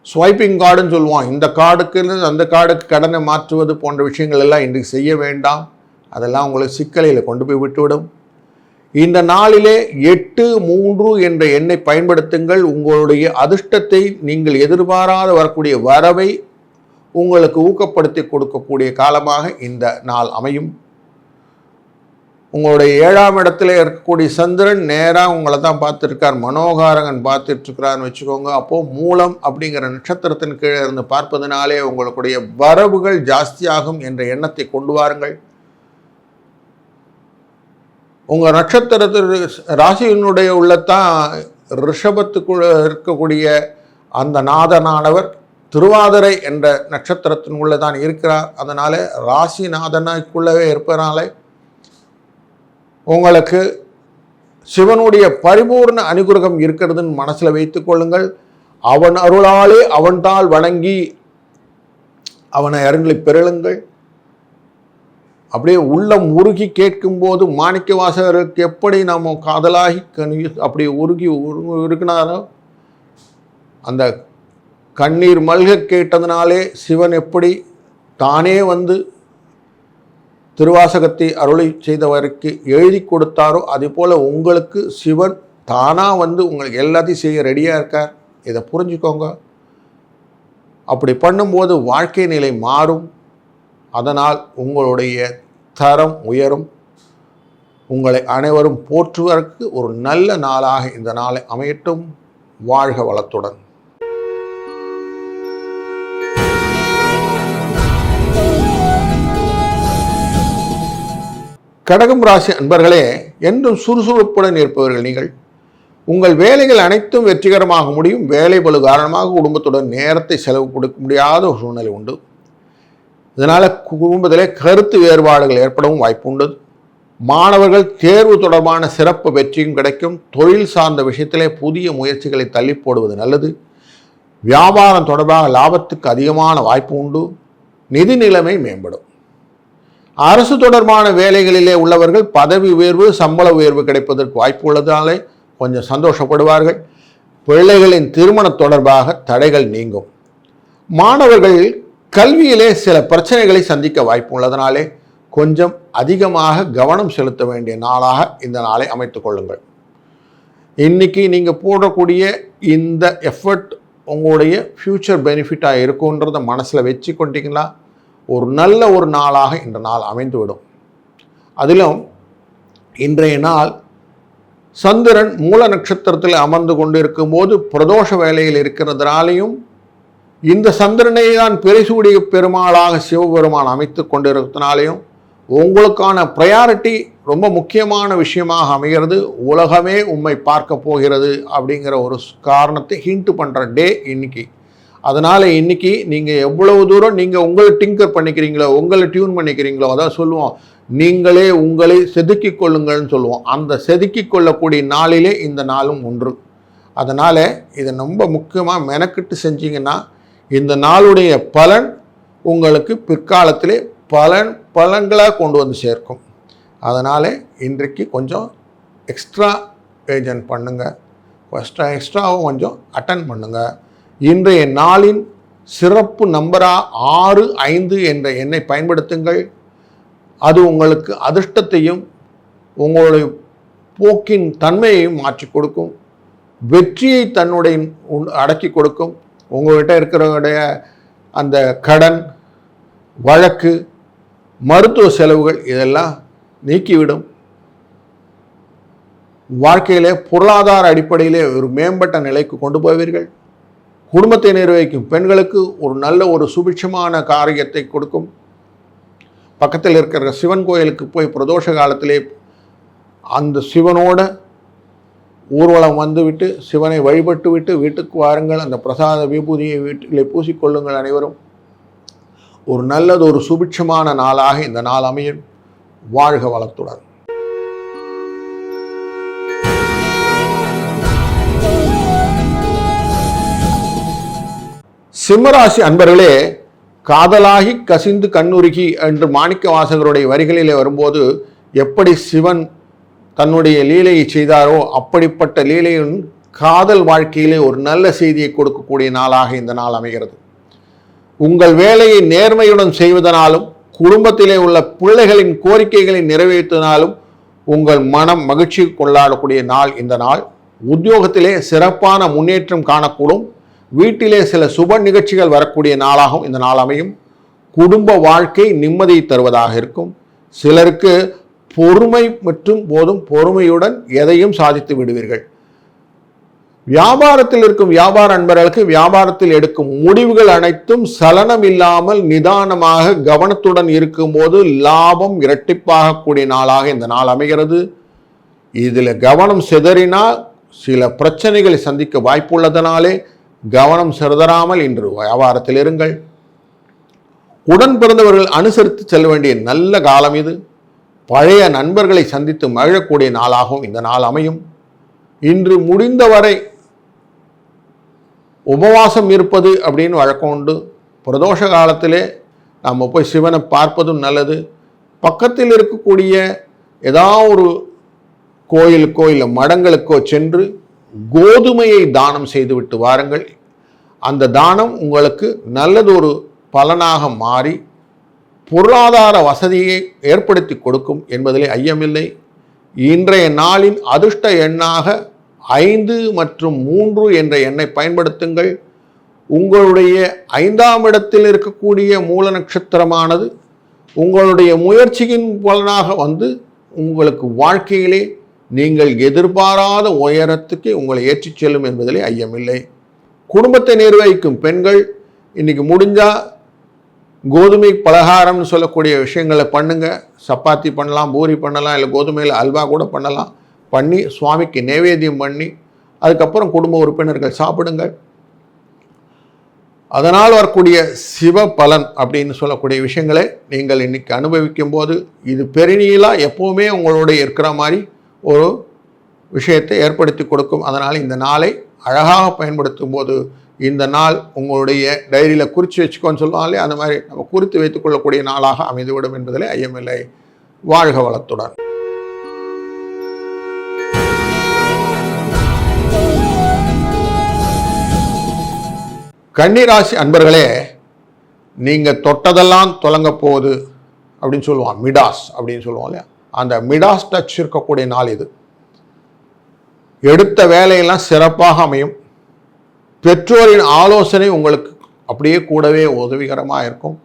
ஸ்வைப்பிங் கார்டுன்னு சொல்லுவான். இந்த கார்டுக்கு அந்த கார்டுக்கு கடனை மாற்றுவது போன்ற விஷயங்கள் எல்லாம் இன்றைக்கு செய்ய வேண்டாம். அதெல்லாம் உங்களை சிக்கலில் கொண்டு போய் விட்டுவிடும். இந்த நாளிலே 8-3 என்ற எண்ணை பயன்படுத்துங்கள். உங்களுடைய அதிர்ஷ்டத்தை நீங்கள் எதிர்பாராத வரக்கூடிய வரவை உங்களுக்கு ஊக்கப்படுத்தி கொடுக்கக்கூடிய காலமாக இந்த நாள் அமையும். உங்களுடைய 7ஆம் இடத்துல இருக்கக்கூடிய சந்திரன் நேராக உங்களை தான் பார்த்துருக்கார். மனோகாரகன் பார்த்துட்ருக்கிறான்னு வச்சுக்கோங்க. அப்போது மூலம் அப்படிங்கிற நட்சத்திரத்தின் கீழே இருந்து பார்ப்பதனாலே உங்களுடைய வரவுகள் ஜாஸ்தியாகும் என்ற எண்ணத்தை கொண்டு வாருங்கள். உங்கள் நட்சத்திரத்தில் ராசியினுடைய உள்ளத்தான் ரிஷபத்துக்குள்ள இருக்கக்கூடிய அந்த நாதனானவர் திருவாதிரை என்ற நட்சத்திரத்தின் உள்ளதான் இருக்கிறார். அதனால் ராசிநாதனுக்குள்ளவே இருப்பதனால உங்களுக்கு சிவனுடைய பரிபூர்ண அனுகிரகம் இருக்கிறதுன்னு மனசில் வைத்துக் கொள்ளுங்கள். அவன் அருளாலே அவன்தால் வணங்கி அவனை அருளை பெறுங்கள். அப்படியே உள்ளம் உருகி கேட்கும்போது மாணிக்க வாசகருக்கு எப்படி நம்ம காதலாகி அப்படி உருகி இருக்கிறாரோ அந்த கண்ணீர் மல்க கேட்டதுனாலே சிவன் எப்படி தானே வந்து திருவாசகத்தை அருளை செய்தவருக்கு எழுதி கொடுத்தாரோ அதே போல் உங்களுக்கு சிவன் தானாக வந்து உங்களுக்கு எல்லாத்தையும் செய்ய ரெடியாக இருக்கார். இதை புரிஞ்சுக்கோங்க. அப்படி பண்ணும்போது வாழ்க்கை நிலை மாறும். அதனால் உங்களுடைய தரம் உயரும். உங்களை அனைவரும் போற்றுவதற்கு ஒரு நல்ல நாளாக இந்த நாளை அமையட்டும். வாழ்க வளத்துடன். கடகம் ராசி அன்பர்களே, என்றும் சுறுசுறுப்புடன் இருப்பவர்கள் நீங்கள். உங்கள் வேலைகள் அனைத்தும் வெற்றிகரமாக முடியும். வேலை பளு காரணமாக குடும்பத்துடன் நேரத்தை செலவு கொடுக்க முடியாத ஒரு சூழ்நிலை உண்டு. இதனால் குடும்பத்திலே கருத்து வேறுபாடுகள் ஏற்படவும் வாய்ப்பு உண்டு. மாணவர்கள் தேர்வு தொடர்பான சிறப்பு வெற்றியும் கிடைக்கும். தொழில் சார்ந்த விஷயத்திலே புதிய முயற்சிகளை தள்ளி போடுவது நல்லது. வியாபாரம் தொடர்பாக லாபத்துக்கு அதிகமான வாய்ப்பு உண்டு. நிதி நிலைமை மேம்படும். அரசு தொடர்பான வேலைகளிலே உள்ளவர்கள் பதவி உயர்வு சம்பள உயர்வு கிடைப்பதற்கு வாய்ப்பு உள்ளதாலே கொஞ்சம் சந்தோஷப்படுவார்கள். பிள்ளைகளின் திருமணம் தொடர்பாக தடைகள் நீங்கும். மாணவர்கள் கல்வியிலே சில பிரச்சனைகளை சந்திக்க வாய்ப்பு உள்ளதனாலே கொஞ்சம் அதிகமாக கவனம் செலுத்த வேண்டிய நாளாக இந்த நாளை அமைத்துக் கொள்ளுங்கள். இன்னைக்கு நீங்கள் போடக்கூடிய இந்த எஃபர்ட் உங்களுடைய ஃப்யூச்சர் பெனிஃபிட்டாக இருக்குன்றதை மனசில் வச்சு கொண்டீங்களா ஒரு நல்ல ஒரு நாளாக இந்த நாள் அமைந்துவிடும். அதிலும் இன்றைய நாள் சந்திரன் மூல நட்சத்திரத்தில் அமர்ந்து கொண்டு இருக்கும்போது பிரதோஷ வேலையில் இருக்கிறதுனாலையும் இந்த சந்திரனை தான் பெரிசூடிய பெருமாளாக சிவபெருமான் அமைத்து கொண்டிருக்கிறதுனாலையும் உங்களுக்கான ப்ரையாரிட்டி ரொம்ப முக்கியமான விஷயமாக அமைகிறது. உலகமே உம்மை பார்க்க போகிறது அப்படிங்கிற ஒரு காரணத்தை ஹிண்ட் பண்ணுற டே இன்னைக்கு. அதனால் இன்றைக்கி நீங்கள் எவ்வளவு தூரம் நீங்கள் உங்களை டிங்கர் பண்ணிக்கிறீங்களோ உங்களை டியூன் பண்ணிக்கிறீங்களோ அதான் சொல்லுவோம் நீங்களே உங்களை செதுக்கி கொள்ளுங்கள்னு சொல்லுவோம். அந்த செதுக்கி கொள்ளக்கூடிய நாளிலே இந்த நாளும் ஒன்று. அதனால் இதை ரொம்ப முக்கியமாக மெனக்கிட்டு செஞ்சீங்கன்னா இந்த நாளுடைய பலன் உங்களுக்கு பிற்காலத்திலே பலன்களாக கொண்டு வந்து சேர்க்கும். அதனால் இன்றைக்கு கொஞ்சம் எக்ஸ்ட்ரா ஏஜென்ட் பண்ணுங்கள். எக்ஸ்ட்ராவும் கொஞ்சம் அட்டன் பண்ணுங்கள். இன்றைய நாளின் சிறப்பு நம்பராக 6, 5 என்ற எண்ணை பயன்படுத்துங்கள். அது உங்களுக்கு அதிர்ஷ்டத்தையும் உங்களுடைய போக்கின் தன்மையையும் மாற்றி கொடுக்கும். வெற்றியை தன்னுடைய அடக்கி கொடுக்கும். உங்கள்கிட்ட இருக்கிறவங்களுடைய அந்த கடன் வழக்கு மருத்துவ செலவுகள் இதெல்லாம் நீக்கிவிடும். வாழ்க்கையிலே பொருளாதார அடிப்படையிலே ஒரு மேம்பட்ட நிலைக்கு கொண்டு போவீர்கள். குடும்பத்தை நிர்வகிக்கும் பெண்களுக்கு ஒரு நல்ல ஒரு சுபிட்சமான காரியத்தை கொடுக்கும். பக்கத்தில் இருக்கிற சிவன் கோயிலுக்கு போய் பிரதோஷ காலத்திலே அந்த சிவனோட ஊர்வலம் வந்துவிட்டு சிவனை வழிபட்டு விட்டு வீட்டுக்கு வாருங்கள். அந்த பிரசாத விபூதியை வீட்டிலே பூசிக்கொள்ளுங்கள். அனைவரும் ஒரு நல்லது ஒரு சுபிட்சமான நாளாக இந்த நாள் அமையும். வாழ்க வளத்துடன். சிம்மராசி அன்பர்களே, காதலாகி கசிந்து கண்ணுருகி என்று மாணிக்க வாசகருடைய வரிகளிலே வரும்போது எப்படி சிவன் தன்னுடைய லீலையை செய்தாரோ அப்படிப்பட்ட லீலையின் காதல் வாழ்க்கையிலே ஒரு நல்ல செய்தியை கொடுக்கக்கூடிய நாளாக இந்த நாள் அமைகிறது. உங்கள் வேலையை நேர்மையுடன் செய்வதனாலும் குடும்பத்திலே உள்ள பிள்ளைகளின் கோரிக்கைகளை நிறைவேற்றினாலும் உங்கள் மனம் மகிழ்ச்சி கொண்டாடக்கூடிய நாள் இந்த நாள். உத்தியோகத்திலே சிறப்பான முன்னேற்றம் காணக்கூடும். வீட்டிலே சில சுப நிகழ்ச்சிகள் வரக்கூடிய நாளாகவும் இந்த நாள் அமையும். குடும்ப வாழ்க்கை நிம்மதியை தருவதாக இருக்கும். சிலருக்கு பொறுமை மற்றும் போதும் பொறுமையுடன் எதையும் சாதித்து விடுவீர்கள். வியாபாரத்தில் இருக்கும் வியாபார அன்பர்களுக்கு வியாபாரத்தில் எடுக்கும் முடிவுகள் அனைத்தும் சலனம் இல்லாமல் நிதானமாக கவனத்துடன் இருக்கும்போது லாபம் இரட்டிப்பாக கூடிய நாளாக இந்த நாள் அமைகிறது. இதில் கவனம் சிதறினால் சில பிரச்சனைகளை சந்திக்க வாய்ப்புள்ளதனாலே கவனம் சிதறாமல் இன்று வியாபாரத்தில் இருங்கள். உடன் பிறந்தவர்கள் அனுசரித்து செல்ல வேண்டிய நல்ல காலம் இது. பழைய நண்பர்களை சந்தித்து மகிழக்கூடிய நாளாகவும் இந்த நாள் அமையும். இன்று முடிந்தவரை உபவாசம் இருப்பது அப்படின்னு வழக்கம் உண்டு. பிரதோஷ காலத்திலே நம்ம போய் சிவனை பார்ப்பதும் நல்லது. பக்கத்தில் இருக்கக்கூடிய ஏதாவது ஒரு கோயிலுக்கோ இல்லை மடங்களுக்கோ சென்று கோதுமையை தானம் செய்துவிட்டு வாருங்கள். அந்த தானம் உங்களுக்கு நல்லதொரு பலனாக மாறி பொருளாதார வசதியை ஏற்படுத்தி கொடுக்கும் என்பதிலே ஐயமில்லை. இன்றைய நாளின் அதிர்ஷ்ட எண்ணாக 5 மற்றும் 3 என்ற எண்ணை பயன்படுத்துங்கள். உங்களுடைய 5ஆம் இடத்தில் இருக்கக்கூடிய மூல நட்சத்திரமானது உங்களுடைய முயற்சியின் பலனாக வந்து உங்களுக்கு வாழ்க்கையிலே நீங்கள் எதிர்பாராத உயரத்துக்கு உங்களை ஏற்றிச் செல்லும் என்பதிலே ஐயமில்லை. குடும்பத்தை நிர்வகிக்கும் பெண்கள் இன்னைக்கு முடிஞ்சால் கோதுமை பலகாரம்னு சொல்லக்கூடிய விஷயங்களை பண்ணுங்க. சப்பாத்தி பண்ணலாம், பூரி பண்ணலாம், இல்லை கோதுமையில் அல்வா கூட பண்ணலாம். பண்ணி சுவாமிக்கு நைவேத்தியம் பண்ணி அதுக்கப்புறம் குடும்ப உறுப்பினர்கள் சாப்பிடுங்கள். அதனால் வரக்கூடிய சிவ பலன் அப்படின்னு சொல்லக்கூடிய விஷயங்களை நீங்கள் இன்னைக்கு அனுபவிக்கும் போது இது பெருநீளாக எப்போவுமே உங்களோட இருக்கிற மாதிரி ஒரு விஷயத்தை ஏற்படுத்தி கொடுக்கும். அதனால் இந்த நாளை அழகாக பயன்படுத்தும் போது இந்த நாள் உங்களுடைய டைரியில் குறித்து வச்சுக்கோன்னு சொல்லுவாங்களே, அந்த மாதிரி நம்ம குறித்து வைத்துக்கொள்ளக்கூடிய நாளாக அமைந்துவிடும் என்பதில் ஐயமில்லை. வாழ்க வளத்துடன். கன்னிராசி அன்பர்களே, நீங்கள் தொட்டதெல்லாம் தொடங்க போகுது அப்படின்னு சொல்லுவான், மிடாஸ் அப்படின்னு சொல்லுவோம் இல்லையா, அந்த மிடாஸ் டச் இருக்கக்கூடிய நாள் இது. எடுத்த வேலையெல்லாம் சிறப்பாக அமையும். பெற்றோரின் ஆலோசனை உங்களுக்கு அப்படியே கூடவே உதவிகரமாக இருக்கும்.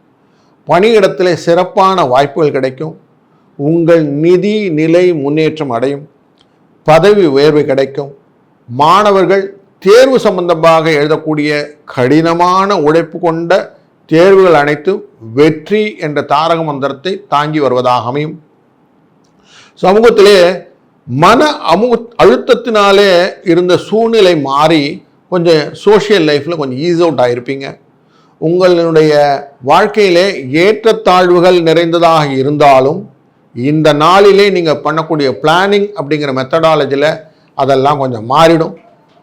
பணியிடத்தில் சிறப்பான வாய்ப்புகள் கிடைக்கும். உங்கள் நிதி நிலை முன்னேற்றம் அடையும். பதவி உயர்வு கிடைக்கும். மாணவர்கள் தேர்வு சம்பந்தமாக எழுதக்கூடிய கடினமான உழைப்பு கொண்ட தேர்வுகள் அனைத்தும் வெற்றி என்ற தாரக மந்திரத்தை தாங்கி வருவதாக அமையும். சமூகத்திலே மன அழுத்தத்தினாலே இருந்த சூழ்நிலை மாறி கொஞ்சம் சோஷியல் லைஃப்பில் கொஞ்சம் ஈஸ் அவுட் ஆகிருப்பீங்க. உங்களுடைய வாழ்க்கையிலே ஏற்றத்தாழ்வுகள் நிறைந்ததாக இருந்தாலும் இந்த நாளிலே நீங்கள் பண்ணக்கூடிய பிளானிங் அப்படிங்கிற மெத்தடாலஜியில் அதெல்லாம் கொஞ்சம் மாறிடும்.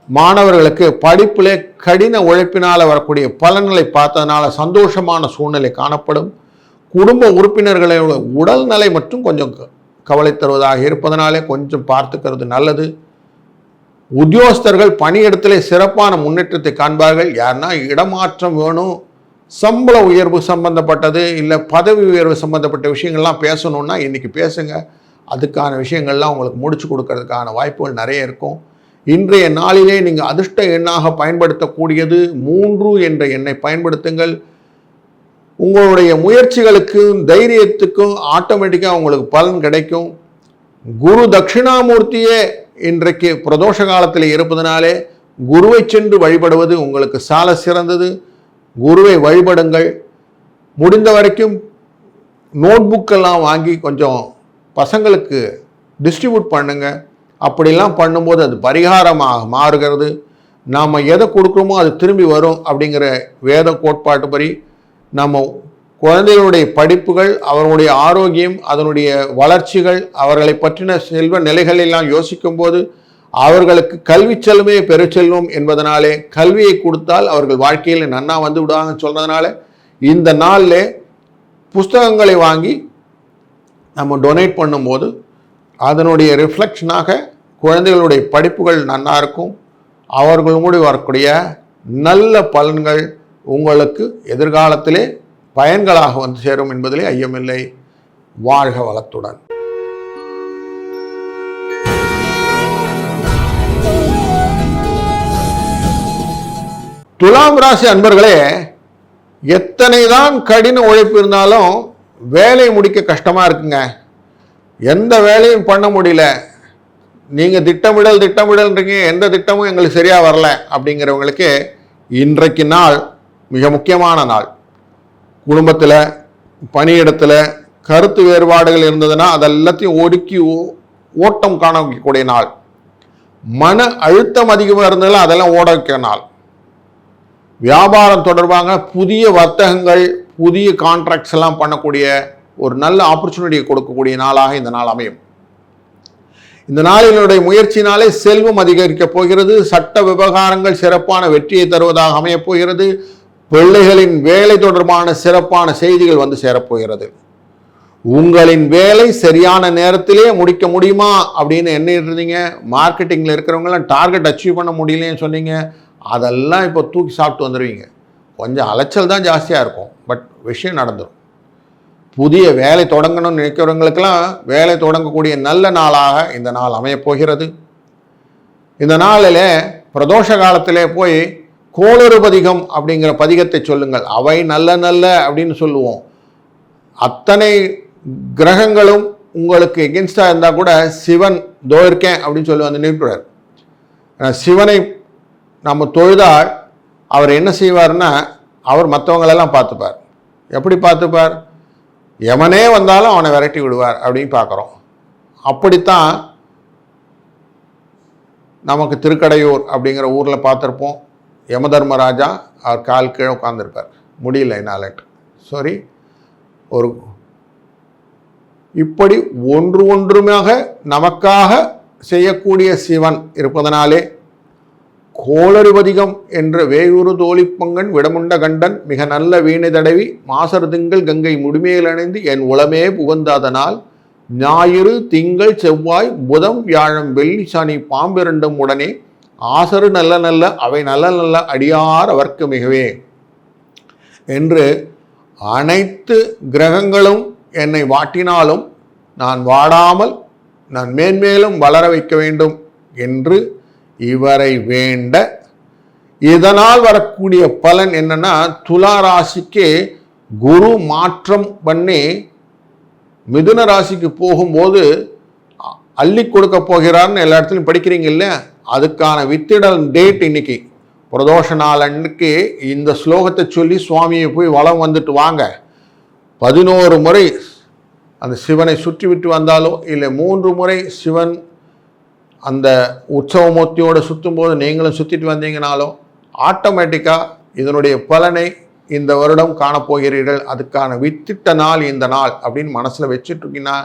மாணவர்களுக்கு படிப்பிலே கடின உழைப்பினால் வரக்கூடிய பலன்களை பார்த்ததுனால சந்தோஷமான சூழ்நிலை காணப்படும். குடும்ப உறுப்பினர்களோட உடல்நிலை மற்றும் கொஞ்சம் கவலை தருவதாக இருப்பதனாலே கொஞ்சம் பார்த்துக்கிறது நல்லது. உத்தியோகஸ்தர்கள் பணியிடத்திலே சிறப்பான முன்னேற்றத்தை காண்பார்கள். யாருன்னா இடமாற்றம் வேணும், சம்பள உயர்வு சம்பந்தப்பட்டது, இல்லை பதவி உயர்வு சம்பந்தப்பட்ட விஷயங்கள்லாம் பேசணுன்னா இன்றைக்கி பேசுங்க. அதுக்கான விஷயங்கள்லாம் உங்களுக்கு முடிச்சு கொடுக்கறதுக்கான வாய்ப்புகள் நிறைய இருக்கும். இன்றைய நாளிலே நீங்கள் அதிர்ஷ்ட எண்ணாக பயன்படுத்தக்கூடியது 3 என்ற எண்ணை பயன்படுத்துங்கள். உங்களுடைய முயற்சிகளுக்கும் தைரியத்துக்கும் ஆட்டோமேட்டிக்காக உங்களுக்கு பலன் கிடைக்கும். குரு தட்சிணாமூர்த்தியே இன்றைக்கு பிரதோஷ காலத்தில் இருப்பதனாலே குருவை சென்று வழிபடுவது உங்களுக்கு சால சிறந்தது. குருவை வழிபடுங்கள். முடிந்த வரைக்கும் நோட்புக்கெல்லாம் வாங்கி கொஞ்சம் பசங்களுக்கு டிஸ்ட்ரிபியூட் பண்ணுங்கள். அப்படிலாம் பண்ணும்போது அது பரிகாரமாக மாறுகிறது. நாம் எதை கொடுக்குறோமோ அது திரும்பி வரும் அப்படிங்கிற வேத கோட்பாட்டுப்படி நம்ம குழந்தைகளுடைய படிப்புகள், அவர்களுடைய ஆரோக்கியம், அதனுடைய வளர்ச்சிகள், அவர்களை பற்றின செல்வ நிலைகளெல்லாம் யோசிக்கும் போது அவர்களுக்கு கல்வி செல்வமே பெருச்செல்வம் என்பதனாலே கல்வியை கொடுத்தால் அவர்கள் வாழ்க்கையில் நன்னா வந்து விடுவாங்கன்னு சொல்கிறதுனால இந்த நாளில் புஸ்தகங்களை வாங்கி நம்ம டொனேட் பண்ணும்போது அதனுடைய ரிஃப்ளெக்ஷனாக குழந்தைகளுடைய படிப்புகள் நன்னா இருக்கும். அவர்களோடு வரக்கூடிய நல்ல பலன்கள் உங்களுக்கு எதிர்காலத்திலே பயன்களாக வந்து சேரும் என்பதிலே ஐயமில்லை. வாழ்க வளத்துடன். துலாம் ராசி அன்பர்களே, எத்தனை தான் கடின உழைப்பு இருந்தாலும் வேலை முடிக்க கஷ்டமாக இருக்குங்க. எந்த வேலையும் பண்ண முடியல. நீங்கள் திட்டமிடல்ன்றீங்க, எந்த திட்டமும் எங்களுக்கு சரியாக வரல அப்படிங்கிறவங்களுக்கு இன்றைக்கு நாள் மிக முக்கியமான நாள். குடும்பத்தில், பணியிடத்தில் கருத்து வேறுபாடுகள் இருந்ததுன்னா அதெல்லாத்தையும் ஒடுக்கி ஓட்டம் காண வைக்கக்கூடிய நாள். மன அழுத்தம் அதிகமாக இருந்தாலும் அதெல்லாம் ஓட வைக்கிற நாள். வியாபாரம் தொடர்பாக புதிய வர்த்தகங்கள், புதிய கான்ட்ராக்ட்ஸ் எல்லாம் பண்ணக்கூடிய ஒரு நல்ல ஆப்பர்ச்சுனிட்டியை கொடுக்கக்கூடிய நாளாக இந்த நாள் அமையும். இந்த நாளினுடைய முயற்சினாலே செல்வம் அதிகரிக்கப் போகிறது. சட்ட விவகாரங்கள் சிறப்பான வெற்றியை தருவதாக அமையப் போகிறது. பிள்ளைகளின் வேலை தொடர்பான சிறப்பான செய்திகள் வந்து சேரப்போகிறது. உங்களின் வேலை சரியான நேரத்திலே முடிக்க முடியுமா அப்படின்னு எண்ணிட்டு இருந்தீங்க. மார்க்கெட்டிங்கில் இருக்கிறவங்களாம் டார்கெட் அச்சீவ் பண்ண முடியலன்னு சொன்னீங்க. அதெல்லாம் இப்போ தூக்கி சாப்பிட்டு வந்துடுவீங்க. கொஞ்சம் அலைச்சல் தான் ஜாஸ்தியாக இருக்கும், பட் விஷயம் நடந்துடும். புதிய வேலை தொடங்கணும்னு நினைக்கிறவங்களுக்கெல்லாம் வேலை தொடங்கக்கூடிய நல்ல நாளாக இந்த நாள் அமையப்போகிறது. இந்த நாளில் பிரதோஷ காலத்திலே போய் கோளறு பதிகம் அப்படிங்கிற பதிகத்தை சொல்லுங்கள். அவை நல்ல நல்ல அப்படின்னு சொல்லுவோம். அத்தனை கிரகங்களும் உங்களுக்கு எகென்ஸ்டாக இருந்தால் கூட சிவன் தோ இருக்கேன் அப்படின்னு சொல்லி வந்து நிற்கிறார். சிவனை நம்ம தொழுதால் அவர் என்ன செய்வார்னா, அவர் மற்றவங்களெல்லாம் பார்த்துப்பார். எப்படி பார்த்துப்பார்? எவனே வந்தாலும் அவனை விரட்டி விடுவார் அப்படின்னு பார்க்குறோம். அப்படித்தான் நமக்கு திருக்கடையூர் அப்படிங்கிற ஊரில் பார்த்துருப்போம். யமதர்மராஜா அவர் கால் கீழே உட்காந்துருப்பார். முடியல என்னால் சாரி. ஒரு இப்படி ஒன்றுமாக நமக்காக செய்யக்கூடிய சிவன் இருப்பதனாலே கோளறுபதிகம் என்ற வேயுறு தோழிப்பங்கன் விடமுண்ட கண்டன் மிக நல்ல வீணை தடவி மாசரு திங்கள் கங்கை முடிமேல் அணைந்து என் உளமே புகந்தாதனால் ஞாயிறு திங்கள் செவ்வாய் புதம் வியாழம் வெள்ளி சனி பாம்பிரண்டும் உடனே ஆசரு நல்ல நல்ல அவை நல்ல நல்ல அடியார் அவர்க்கு மிகவே என்று அனைத்து கிரகங்களும் என்னை வாட்டினாலும் நான் வாடாமல் நான் மேன்மேலும் வளர வைக்க வேண்டும் என்று இவரை வேண்ட. இதனால் வரக்கூடிய பலன் என்னன்னா, துலா ராசிக்கு குரு மாற்றம் பண்ணி மிதுன ராசிக்கு போகும்போது அள்ளி கொடுக்க போகிறார்னு எல்லா இடத்துலையும் படிக்கிறீங்க இல்லையா? அதுக்கான வித்திடல் டேட் இன்னைக்கு பிரதோஷ நாள் அன்னைக்கு இந்த ஸ்லோகத்தை சொல்லி சுவாமியை போய் வலம் வந்துட்டு வாங்க. 11 முறை அந்த சிவனை சுற்றி விட்டு வந்தாலோ இல்லை 3 முறை சிவன் அந்த உற்சவமூர்த்தியோடு சுற்றும்போது நீங்களும் சுற்றிட்டு வந்தீங்கனாலும் ஆட்டோமேட்டிக்காக இதனுடைய பலனை இந்த வருடம் காணப்போகிறீர்கள். அதுக்கான வித்திட்ட நாள் இந்த நாள் அப்படின்னு மனசில் வச்சுட்ருக்கீங்கன்னா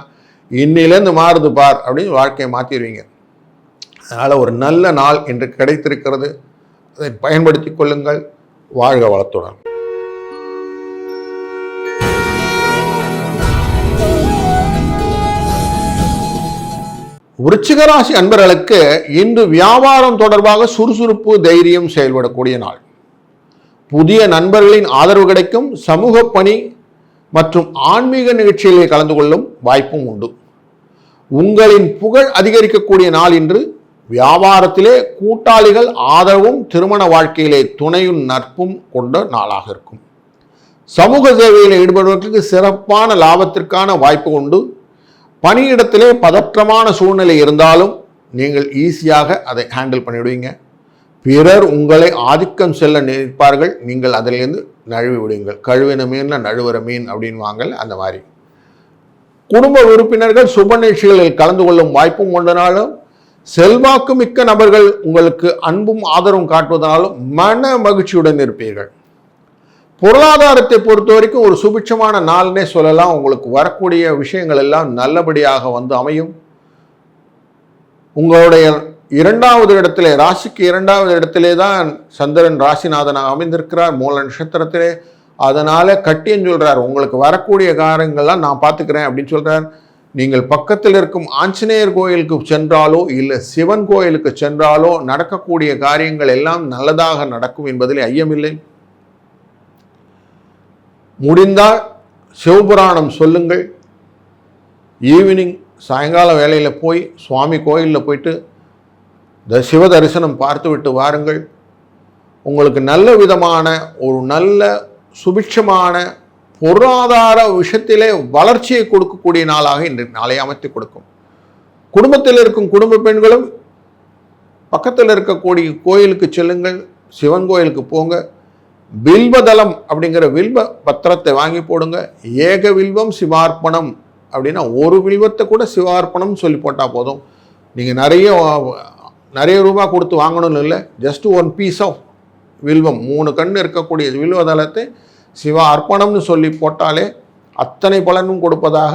இன்னிலேருந்து மாறுது பார் அப்படின்னு வாழ்க்கையை மாற்றிடுவீங்க. அதனால் ஒரு நல்ல நாள் என்று கிடைத்திருக்கிறது. அதை பயன்படுத்தி கொள்ளுங்கள். வாழ்க வளத்துடன். விருச்சிக ராசி அன்பர்களுக்கு இன்று வியாபாரம் தொடர்பாக சுறுசுறுப்பு தைரியம் செயல்படக்கூடிய நாள். புதிய நண்பர்களின் ஆதரவு கிடைக்கும். சமூக பணி மற்றும் ஆன்மீக நிகழ்ச்சிகளில் கலந்து கொள்ளும் வாய்ப்பும் உண்டு. உங்களின் புகழ் அதிகரிக்கக்கூடிய நாள் இன்று. வியாபாரத்திலே கூட்டாளிகள் ஆதரவும் திருமண வாழ்க்கையிலே துணையும் நட்பும் கொண்ட நாளாக இருக்கும். சமூக சேவையில் ஈடுபடுவதற்கு சிறப்பான லாபத்திற்கான வாய்ப்பு உண்டு. பணியிடத்திலே பதற்றமான சூழ்நிலை இருந்தாலும் நீங்கள் ஈஸியாக அதை ஹேண்டில் பண்ணிவிடுவீங்க. பிறர் உங்களை ஆதிக்கம் செல்ல நினைப்பார்கள், நீங்கள் அதிலிருந்து நழுவி விடுவீங்கள். கழுவின மீன்ல நழுவுற மீன் அப்படின்னு வாங்கல். அந்த மாதிரி குடும்ப உறுப்பினர்கள் சுப நிகழ்ச்சிகளில் கலந்து கொள்ளும் வாய்ப்பும் கொண்டனாலும் செல்வாக்கு மிக்க நபர்கள் உங்களுக்கு அன்பும் ஆதரவும் காட்டுவதனாலும் மன மகிழ்ச்சியுடன் இருப்பீர்கள். பொருளாதாரத்தை பொறுத்த வரைக்கும் ஒரு சுபிட்சமான நாள்னே சொல்லலாம். உங்களுக்கு வரக்கூடிய விஷயங்கள் எல்லாம் நல்லபடியாக வந்து அமையும். உங்களுடைய 2வது இடத்திலே, ராசிக்கு 2வது இடத்திலே தான் சந்திரன் ராசிநாதனாக அமைந்திருக்கிறார் மூல நட்சத்திரத்திலே. அதனால கட்டின்னு சொல்றார், உங்களுக்கு வரக்கூடிய காரியங்கள்லாம் நான் பார்த்துக்கிறேன் அப்படின்னு சொல்றார். நீங்கள் பக்கத்தில் இருக்கும் ஆஞ்சநேயர் கோயிலுக்கு சென்றாலோ இல்லை சிவன் கோயிலுக்கு சென்றாலோ நடக்கக்கூடிய காரியங்கள் எல்லாம் நல்லதாக நடக்கும் என்பதில் ஐயமில்லை. முடிந்தால் சிவபுராணம் சொல்லுங்கள். ஈவினிங் சாயங்கால வேளையில் போய் சுவாமி கோயிலில் போயிட்டு சிவ தரிசனம் பார்த்து விட்டு வாருங்கள். உங்களுக்கு நல்ல விதமான ஒரு நல்ல சுபிட்சமான பொருளாதார விஷயத்திலே வளர்ச்சியை கொடுக்கக்கூடிய நாளாக இன்று நாளை அமைத்து கொடுக்கும். குடும்பத்தில் இருக்கும் குடும்ப பெண்களும் பக்கத்தில் இருக்கக்கூடிய கோயிலுக்கு செல்லுங்கள். சிவன் கோயிலுக்கு போங்க. வில்வதளம் அப்படிங்கிற வில்வ பத்திரத்தை வாங்கி போடுங்க. ஏக வில்வம் சிவார்ப்பணம் அப்படின்னா ஒரு வில்வத்தை கூட சிவார்ப்பணம்னு சொல்லி போட்டால் போதும். நீங்கள் நிறைய ரூபா கொடுத்து வாங்கணும்னு இல்லை, ஜஸ்ட் 1 பீஸ் ஆஃப் வில்வம், 3 கண் இருக்கக்கூடிய வில்வதளத்தை சிவா அர்ப்பணம்னு சொல்லி போட்டாலே அத்தனை பலனும் கொடுப்பதாக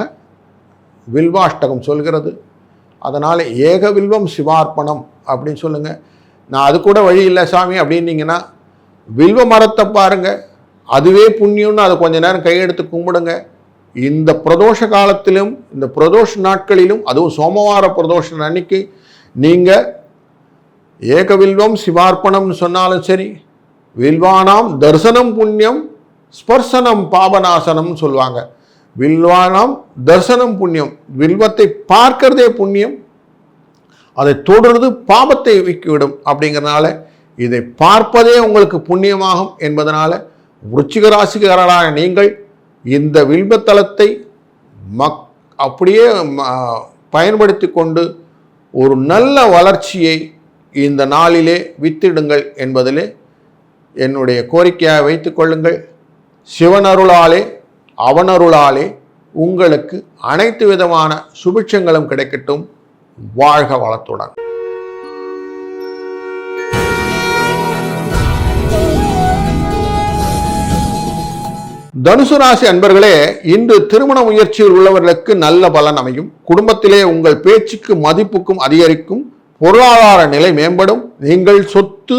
வில்வாஷ்டகம் சொல்கிறது. அதனால் ஏக வில்வம் சிவார்ப்பணம் அப்படின்னு சொல்லுங்கள். நான் அது கூட வழி இல்லை சாமி அப்படின்னீங்கன்னா வில்வ மரத்தை பாருங்கள், அதுவே புண்ணியம்னு அதை கொஞ்ச நேரம் கையெடுத்து கும்பிடுங்க. இந்த பிரதோஷ காலத்திலும் இந்த பிரதோஷ நாட்களிலும், அதுவும் சோமவார பிரதோஷ அன்னைக்கு நீங்கள் ஏக வில்வம் சிவார்ப்பணம்னு சொன்னாலும் சரி, வில்வானாம் தர்சனம் புண்ணியம் ஸ்பர்சனம் பாபநாசனம்னு சொல்லுவாங்க. வில்வானாம் தர்சனம் புண்ணியம், வில்வத்தை பார்க்கறதே புண்ணியம், அதை தொடர்ந்து பாபத்தை விக்கிவிடும். அப்படிங்கிறதுனால இதை பார்ப்பதே உங்களுக்கு புண்ணியமாகும் என்பதனால விருச்சிக ராசிக்காரரான நீங்கள் இந்த வில்வத்தலத்தை அப்படியே பயன்படுத்தி கொண்டு ஒரு நல்ல வளர்ச்சியை இந்த நாளிலே வித்திடுங்கள் என்பதிலே என்னுடைய கோரிக்கையாக வைத்து கொள்ளுங்கள். சிவனருளாலே அவனருளாலே உங்களுக்கு அனைத்து விதமான சுபிட்சங்களும் கிடைக்கட்டும். வாழ்க வளத்துடன். தனுசு ராசி அன்பர்களே, இன்று திருமண முயற்சியில் உள்ளவர்களுக்கு நல்ல பலன் அமையும். குடும்பத்திலே உங்கள் பேச்சுக்கு மதிப்புக்கும் அதிகரிக்கும். பொருளாதார நிலை மேம்படும். நீங்கள் சொத்து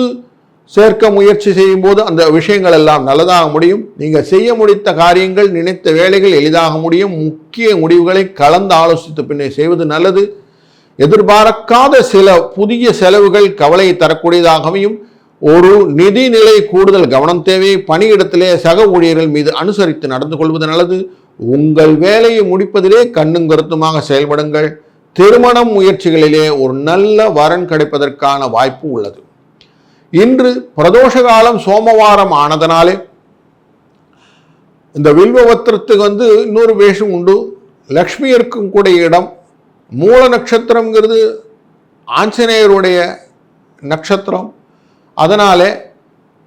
சேர்க்க முயற்சி செய்யும் போது அந்த விஷயங்கள் எல்லாம் நல்லதாக முடியும். நீங்கள் செய்ய முடித்த காரியங்கள், நினைத்த வேலைகள் எளிதாக முடியும். முக்கிய முடிவுகளை கலந்து ஆலோசித்து பின்னே செய்வது நல்லது. எதிர்பார்க்காத சில புதிய செலவுகள் கவலையை தரக்கூடியதாகவும், ஒரு நிதி நிலை கூடுதல் கவனம் தேவை. பணியிடத்திலே சக ஊழியர்கள் மீது அனுசரித்து நடந்து கொள்வது நல்லது. உங்கள் வேலையை முடிப்பதிலே கண்ணும் கருத்துமாக செயல்படுங்கள். திருமணம் முயற்சிகளிலே ஒரு நல்ல வரன் கிடைப்பதற்கான வாய்ப்பு உள்ளது. இன்று பிரதோஷ காலம் சோமவாரம் ஆனதனாலே இந்த வில்வவத்திரத்துக்கு இன்னொரு வேஷம் உண்டு. லக்ஷ்மி இருக்கும் கூடிய இடம். மூல நட்சத்திரம்ங்கிறது ஆஞ்சநேயருடைய நட்சத்திரம். அதனாலே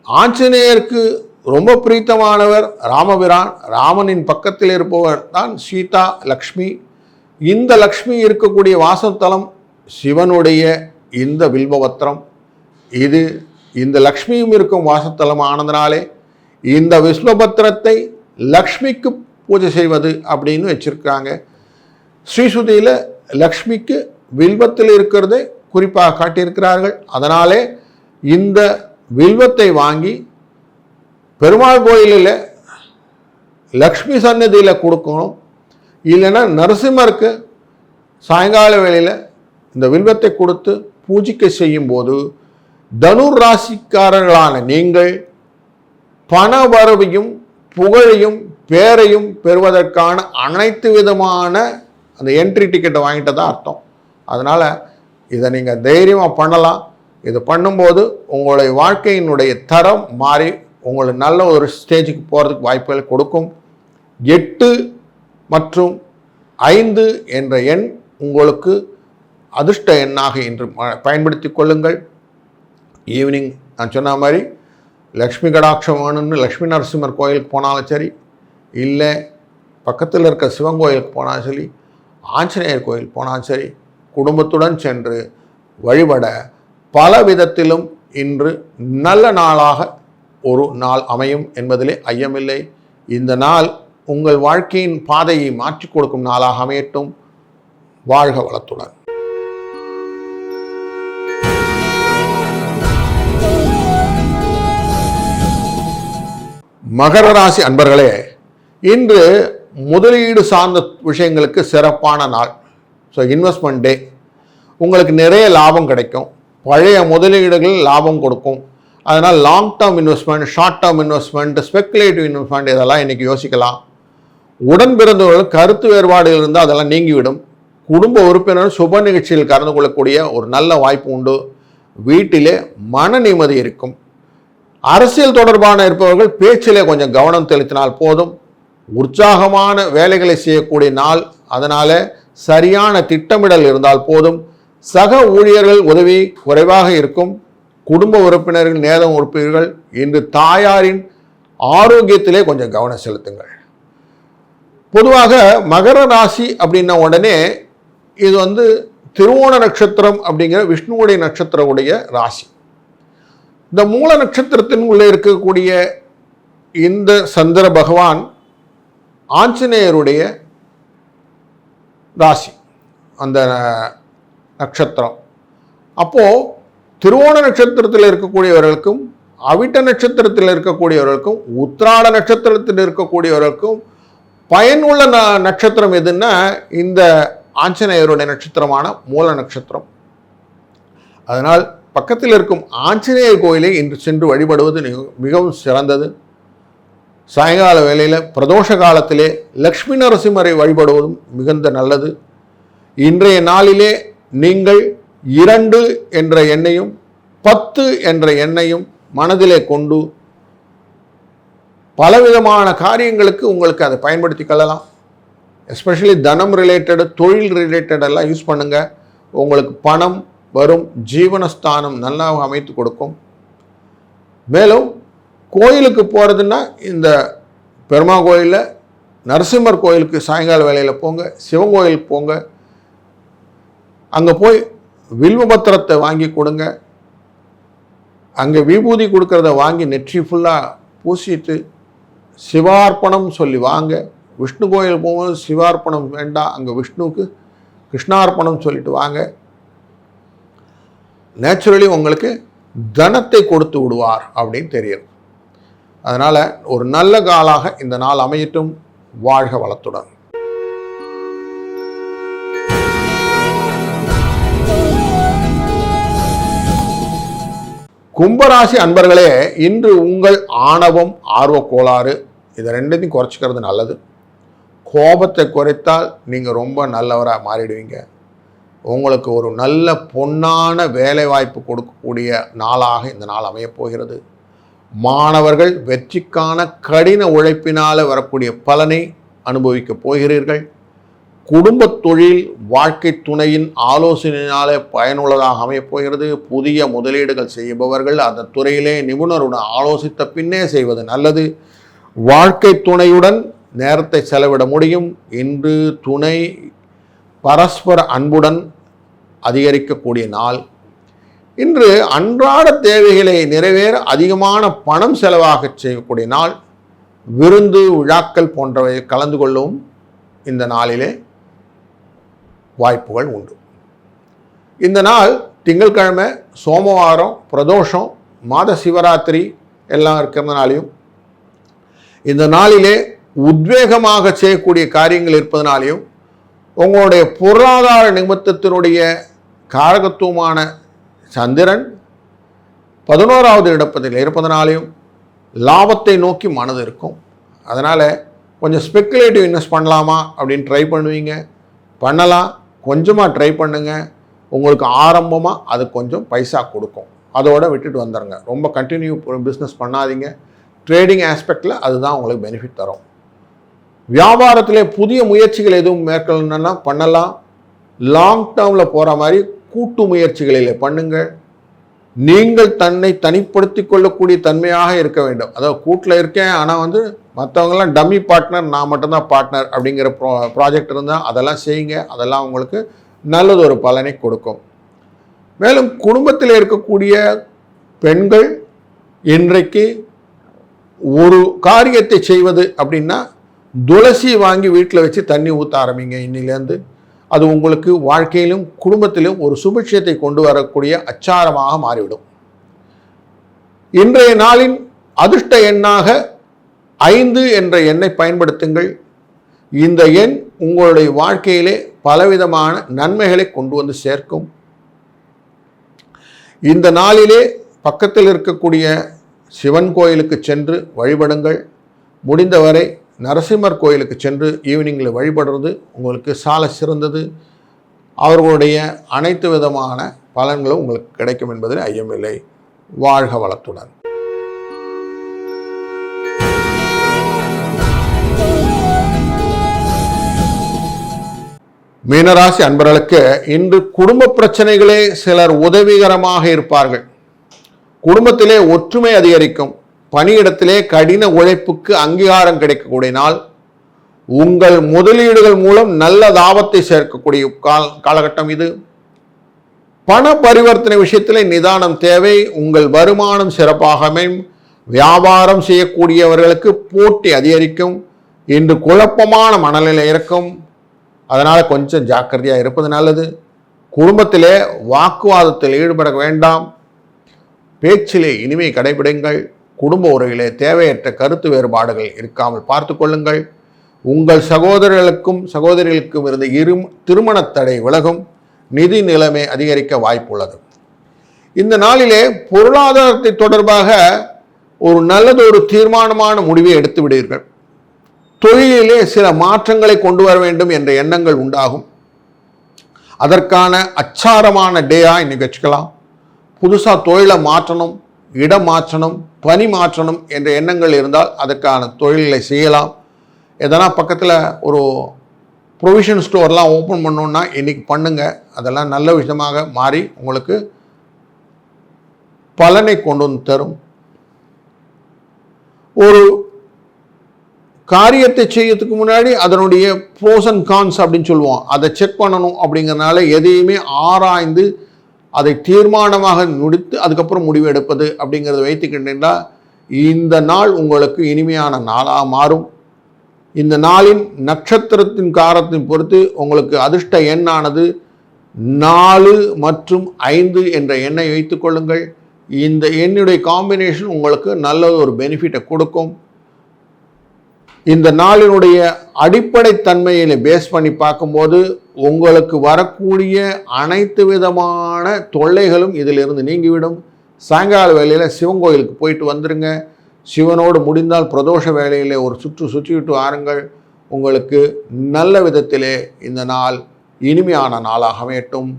ஆஞ்சநேயருக்கு ரொம்ப பிரீத்தமானவர் ராமபிரான். ராமனின் பக்கத்தில் இருப்பவர் தான் சீதா லக்ஷ்மி. இந்த லக்ஷ்மி இருக்கக்கூடிய வாசத்தலம் சிவனுடைய இந்த வில்வவத்திரம். இது இந்த லக்ஷ்மியும் இருக்கும் வாசத்தலம் ஆனதுனாலே இந்த வில்வபத்திரத்தை லக்ஷ்மிக்கு பூஜை செய்வது அப்படின்னு வச்சிருக்காங்க. ஸ்ரீசுதியில் லக்ஷ்மிக்கு வில்வத்தில் இருக்கிறதை குறிப்பாக காட்டியிருக்கிறார்கள். அதனாலே இந்த வில்வத்தை வாங்கி பெருமாள் கோயிலில் லக்ஷ்மி சன்னதியில் கொடுக்கணும். இல்லைன்னா நரசிம்மருக்கு சாயங்கால வேளையில் இந்த வில்வத்தை கொடுத்து பூஜிக்க செய்யும்போது தனுர் ராசிக்காரர்களான நீங்கள் பண வரவையும் புகழையும் பேரையும் பெறுவதற்கான அனைத்து விதமான அந்த என்ட்ரி டிக்கெட்டை வாங்கிட்டு தான் அர்த்தம். அதனால் இதை நீங்கள் தைரியமாக பண்ணலாம். இது பண்ணும்போது உங்களுடைய வாழ்க்கையினுடைய தரம் மாறி உங்களுக்கு நல்ல ஒரு ஸ்டேஜுக்கு போகிறதுக்கு வாய்ப்புகள் கொடுக்கும். 8 மற்றும் 5 என்ற எண் உங்களுக்கு அதிர்ஷ்ட எண்ணாக இன்று பயன்படுத்தி கொள்ளுங்கள். ஈவினிங் நான் சொன்ன மாதிரி லக்ஷ்மி கடாட்சம் வேணும்னு லக்ஷ்மி நரசிம்மர் கோயிலுக்கு போனாலும் சரி, இல்லை பக்கத்தில் இருக்க சிவன் கோயிலுக்கு போனாலும் சரி, ஆஞ்சநேயர் கோயில் போனாலும் சரி, குடும்பத்துடன் சென்று வழிபட பல விதத்திலும் இன்று நல்ல நாளாக ஒரு நாள் அமையும் என்பதிலே ஐயமில்லை. இந்த நாள் உங்கள் வாழ்க்கையின் பாதையை மாற்றிக் கொடுக்கும் நாளாக அமையட்டும். வாழ்க வளத்துடன். மகர ராசி அன்பர்களே, இன்று முதலீடு சார்ந்த விஷயங்களுக்கு சிறப்பான நாள். ஸோ இன்வெஸ்ட்மெண்ட் டே. உங்களுக்கு நிறைய லாபம் கிடைக்கும். பழைய முதலீடுகள் லாபம் கொடுக்கும். அதனால் long term investment, short term investment, speculative investment இதெல்லாம் இன்றைக்கி யோசிக்கலாம். உடன் பிறந்தவர்கள் கருத்து வேறுபாடுகள் இருந்தால் அதெல்லாம் நீங்கிவிடும். குடும்ப உறுப்பினர் சுப நிகழ்ச்சியில் கலந்து கொள்ளக்கூடிய ஒரு நல்ல வாய்ப்பு உண்டு. வீட்டிலே மன நிம்மதி இருக்கும். அரசியல் தொடர்பான இருப்பவர்கள் பேச்சிலே கொஞ்சம் கவனம் செலுத்தினால் போதும். உற்சாகமான வேலைகளை செய்யக்கூடிய நாள். அதனால் சரியான திட்டமிடல் இருந்தால் போதும். சக ஊழியர்கள் உதவி குறைவாக இருக்கும். குடும்ப உறுப்பினர்கள், நேரம் உறுப்பினர்கள் இன்று தாயாரின் ஆரோக்கியத்திலே கொஞ்சம் கவனம் செலுத்துங்கள். பொதுவாக மகர ராசி அப்படின்ன உடனே இது வந்து திருவோண நட்சத்திரம் அப்படிங்கிற விஷ்ணுவுடைய நட்சத்திரவுடைய ராசி. இந்த மூல நட்சத்திரத்தின் உள்ளே இருக்கக்கூடிய இந்த சந்திர பகவான் ஆஞ்சநேயருடைய ராசி, அந்த நட்சத்திரம். அப்போ திருவோண நட்சத்திரத்தில் இருக்கக்கூடியவர்களுக்கும் அவிட்ட நட்சத்திரத்தில் இருக்கக்கூடியவர்களுக்கும் உத்திராட நட்சத்திரத்தில் இருக்கக்கூடியவர்களுக்கும் பயனுள்ள நட்சத்திரம் எதுன்னா இந்த ஆஞ்சநேயருடைய நட்சத்திரமான மூல நட்சத்திரம். அதனால் பக்கத்தில் இருக்கும் ஆஞ்சநேயர் கோயிலை இன்று சென்று வழிபடுவது மிகவும் சிறந்தது. சாயங்கால வேளையில் பிரதோஷ காலத்திலே லக்ஷ்மி நரசிம்மரை வழிபடுவதும் மிகுந்த நல்லது. இன்றைய நாளிலே நீங்கள் 2 என்ற எண்ணையும் 10 என்ற எண்ணையும் மனதிலே கொண்டு பலவிதமான காரியங்களுக்கு உங்களுக்கு அதை பயன்படுத்தி கொள்ளலாம். எஸ்பெஷலி தனம் ரிலேட்டடு, தொழில் ரிலேட்டட் எல்லாம் யூஸ் பண்ணுங்கள். உங்களுக்கு பணம் வரும், ஜீவனஸ்தானம் நல்லா அமைத்து கொடுக்கும். மேலும் கோயிலுக்கு போகிறதுன்னா இந்த பெருமா கோயிலில் நரசிம்மர் கோயிலுக்கு சாயங்கால வேளையில் போங்க, சிவன் கோயிலுக்கு போங்க. அங்கே போய் வில்வபத்திரத்தை வாங்கி கொடுங்க. அங்கே விபூதி கொடுக்கறத வாங்கி நெற்றி ஃபுல்லாக பூசிட்டு சிவார்ப்பணம் சொல்லி வாங்க. விஷ்ணு கோயில் போகும்போது சிவார்ப்பணம் வேண்டாம், அங்கே விஷ்ணுவுக்கு கிருஷ்ணார்ப்பணம் சொல்லிட்டு வாங்க. நேச்சுரலி உங்களுக்கு தனத்தை கொடுத்து விடுவார் அப்படின்னு தெரியும். அதனால் ஒரு நல்ல காலாக இந்த நாள் அமையட்டும். வாழ்க வளத்துடன். கும்பராசி அன்பர்களே, இன்று உங்கள் ஆணவம், ஆர்வ கோளாறு இதை ரெண்டையும் குறைச்சிக்கிறது நல்லது. கோபத்தை குறைத்தால் நீங்கள் ரொம்ப நல்லவராக மாறிடுவீங்க. உங்களுக்கு ஒரு நல்ல பொன்னான வேலை வாய்ப்பு கொடுக்கக்கூடிய நாளாக இந்த நாள் அமையப்போகிறது. மாணவர்கள் வெற்றிக்கான கடின உழைப்பினால் வரக்கூடிய பலனை அனுபவிக்கப் போகிறீர்கள். குடும்ப தொழில் வாழ்க்கை துணையின் ஆலோசனையினாலே பயனுள்ளதாக அமையப்போகிறது. புதிய முதலீடுகள் செய்பவர்கள் அந்த துறையிலே நிபுணருடன் ஆலோசித்த பின்னே செய்வது நல்லது. வாழ்க்கை துணையுடன் நேரத்தை செலவிட முடியும். இன்று துணை பரஸ்பர அன்புடன் அதிகரிக்கக்கூடிய நாள். இன்று அன்றாட தேவைகளை நிறைவேற அதிகமான பணம் செலவாக செய்யக்கூடிய நாள். விருந்து விழாக்கள் போன்றவை கலந்து கொள்ளவும் இந்த நாளிலே வாய்ப்புகள் உண்டு. இந்த நாள் திங்கட்கிழமை, சோமவாரம், பிரதோஷம், மாத சிவராத்திரி எல்லாம் இருக்கிறதுனாலையும் இந்த நாளிலே உத்வேகமாக செய்யக்கூடிய காரியங்கள் இருப்பதனாலையும் உங்களுடைய பொருளாதார நிமித்தத்தினுடைய காரகத்துவமான சந்திரன் 11வது இடப்பதில் இருப்பதனாலையும் லாபத்தை நோக்கி மனது இருக்கும். அதனால் கொஞ்சம் ஸ்பெக்குலேட்டிவ் இன்வெஸ்ட் பண்ணலாமா அப்படின்னு ட்ரை பண்ணுவீங்க. பண்ணலாம், கொஞ்சமாக ட்ரை பண்ணுங்கள். உங்களுக்கு ஆரம்பமாக அது கொஞ்சம் பைசா கொடுக்கும், அதோடு விட்டுட்டு வந்துடுங்க. ரொம்ப கண்டினியூ பிஸ்னஸ் பண்ணாதீங்க. ட்ரேடிங் ஆஸ்பெக்டில் அதுதான் உங்களுக்கு பெனிஃபிட் தரும். வியாபாரத்தில் புதிய முயற்சிகள் எதுவும் மேற்கொள்ளணும்னா பண்ணலாம். லாங் டேர்மில் போகிற மாதிரி கூட்டு முயற்சிகளில் பண்ணுங்கள். நீங்கள் தன்னை தனிப்படுத்தி கொள்ளக்கூடிய தன்மையாக இருக்க வேண்டும். அதாவது கூட்டில் இருக்கேன், ஆனால் மற்றவங்களாம் டம்மி பார்ட்னர், நான் மட்டும்தான் பார்ட்னர் அப்படிங்கிற ப்ராஜெக்ட் இருந்தால் அதெல்லாம் செய்யுங்க. அதெல்லாம் உங்களுக்கு நல்லது ஒரு பலனை கொடுக்கும். மேலும் குடும்பத்தில் இருக்கக்கூடிய பெண்கள் இன்றைக்கு ஒரு காரியத்தை செய்வது அப்படின்னா துளசி வாங்கி வீட்டில் வச்சு தண்ணி ஊற்ற ஆரம்பிங்க இன்னிலேருந்து. அது உங்களுக்கு வாழ்க்கையிலும் குடும்பத்திலும் ஒரு சுபிட்சத்தை கொண்டு வரக்கூடிய அச்சாரமாக மாறிவிடும். இன்றைய நாளின் அதிர்ஷ்ட எண்ணாக 5 என்ற எண்ணை பயன்படுத்துங்கள். இந்த எண் உங்களுடைய வாழ்க்கையிலே பலவிதமான நன்மைகளை கொண்டு வந்து சேர்க்கும். இந்த நாளிலே பக்கத்தில் இருக்கக்கூடிய சிவன் கோயிலுக்கு சென்று வழிபடுங்கள். முடிந்தவரை நரசிம்மர் கோயிலுக்கு சென்று ஈவினிங்கில் வழிபடுறது உங்களுக்கு சால சிறந்தது. அவர்களுடைய அனைத்து விதமான பலன்களும் உங்களுக்கு கிடைக்கும் என்பதில் ஐயமில்லை. வாழ்க வளத்துடன். மீனராசி அன்பர்களுக்கு இன்று குடும்ப பிரச்சனைகளே சிலர் உதவிகரமாக இருப்பார்கள். குடும்பத்திலே ஒற்றுமை அதிகரிக்கும். பணியிடத்திலே கடின உழைப்புக்கு அங்கீகாரம் கிடைக்கக்கூடிய நாள். உங்கள் முதலீடுகள் மூலம் நல்ல லாபத்தை சேர்க்கக்கூடிய காலகட்டம் இது. பண பரிவர்த்தனை விஷயத்தில் நிதானம் தேவை. உங்கள் வருமானம் சிறப்பாக அமையும். வியாபாரம் செய்யக்கூடியவர்களுக்கு போட்டி அதிகரிக்கும். இன்று குழப்பமான மனநிலை இருக்கும். அதனால் கொஞ்சம் ஜாக்கிரதையாக இருப்பது நல்லது. குடும்பத்திலே வாக்குவாதத்தில் ஈடுபட வேண்டாம். பேச்சிலே இனிமை கடைபிடிங்கள். குடும்ப உறவிலே தேவையற்ற கருத்து வேறுபாடுகள் இருக்காமல் பார்த்து கொள்ளுங்கள். உங்கள் சகோதரர்களுக்கும் சகோதரிகளுக்கும் இருந்த திருமண தடை விலகும். நிதி நிலைமை அதிகரிக்க வாய்ப்புள்ளது. இந்த நாளிலே பொருளாதாரத்தை தொடர்பாக ஒரு நல்லதொரு தீர்மானமான முடிவை எடுத்து விடுவீர்கள். தொழிலிலே சில மாற்றங்களை கொண்டு வர வேண்டும் என்ற எண்ணங்கள் உண்டாகும். அதற்கான அச்சாரமான டேயா இன்னைக்கு வச்சுக்கலாம். புதுசாக தொழிலை மாற்றணும், இடம் மாற்றணும், பணி மாற்றணும் என்ற எண்ணங்கள் இருந்தால் அதற்கான தொழிலை செய்யலாம். எதனா பக்கத்தில் ஒரு ப்ரொவிஷன் ஸ்டோர்லாம் ஓப்பன் பண்ணோன்னா இன்றைக்கி பண்ணுங்க. அதெல்லாம் நல்ல விஷயமாக மாறி உங்களுக்கு பலனை கொண்டு வந்து தரும். ஒரு காரியத்தை செய்யறதுக்கு முன்னாடி அதனுடைய ப்ரோஸ் அண்ட் கான்ஸ் அப்படின்னு சொல்லுவோம், அதை செக் பண்ணணும். அப்படிங்கிறதுனால எதையுமே ஆராய்ந்து அதை தீர்மானமாக முடித்து அதுக்கப்புறம் முடிவு எடுப்பது அப்படிங்கிறத வைத்துக்கிட்டீங்கன்னா இந்த நாள் உங்களுக்கு இனிமையான நாளாக மாறும். இந்த நாளின் நட்சத்திரத்தின் காரத்தின் பொறுத்து உங்களுக்கு அதிர்ஷ்ட எண்ணானது 4 மற்றும் 5 என்ற எண்ணை வைத்துக் கொள்ளுங்கள். இந்த எண்ணுடைய காம்பினேஷன் உங்களுக்கு நல்ல ஒரு பெனிஃபிட்டை கொடுக்கும். இந்த நாளினுடைய அடிப்படை தன்மையில பேஸ் பண்ணி பார்க்கும்போது உங்களுக்கு வரக்கூடிய அனைத்து விதமான தொல்லைகளும் இதிலிருந்து நீங்கிவிடும். சாயங்கால வேளையில் சிவன் கோயிலுக்கு போயிட்டு வந்துடுங்க. சிவனோடு முடிந்தால் பிரதோஷ வேளையிலே ஒரு சுற்றிவிட்டு வாருங்கள். உங்களுக்கு நல்ல விதத்திலே இந்த நாள் இனிமையான நாளாக அமையட்டும்.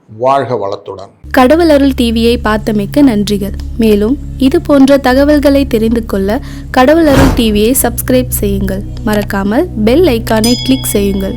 வாழ்க வளத்துடன். கடவுள் அருள் டிவியை பார்த்தமைக்கு நன்றிகள். மேலும் இது போன்ற தகவல்களை தெரிந்து கொள்ள கடவுள் அருள் டிவியை சப்ஸ்கிரைப் செய்யுங்கள். மறக்காமல் பெல் ஐக்கானை கிளிக் செய்யுங்கள்.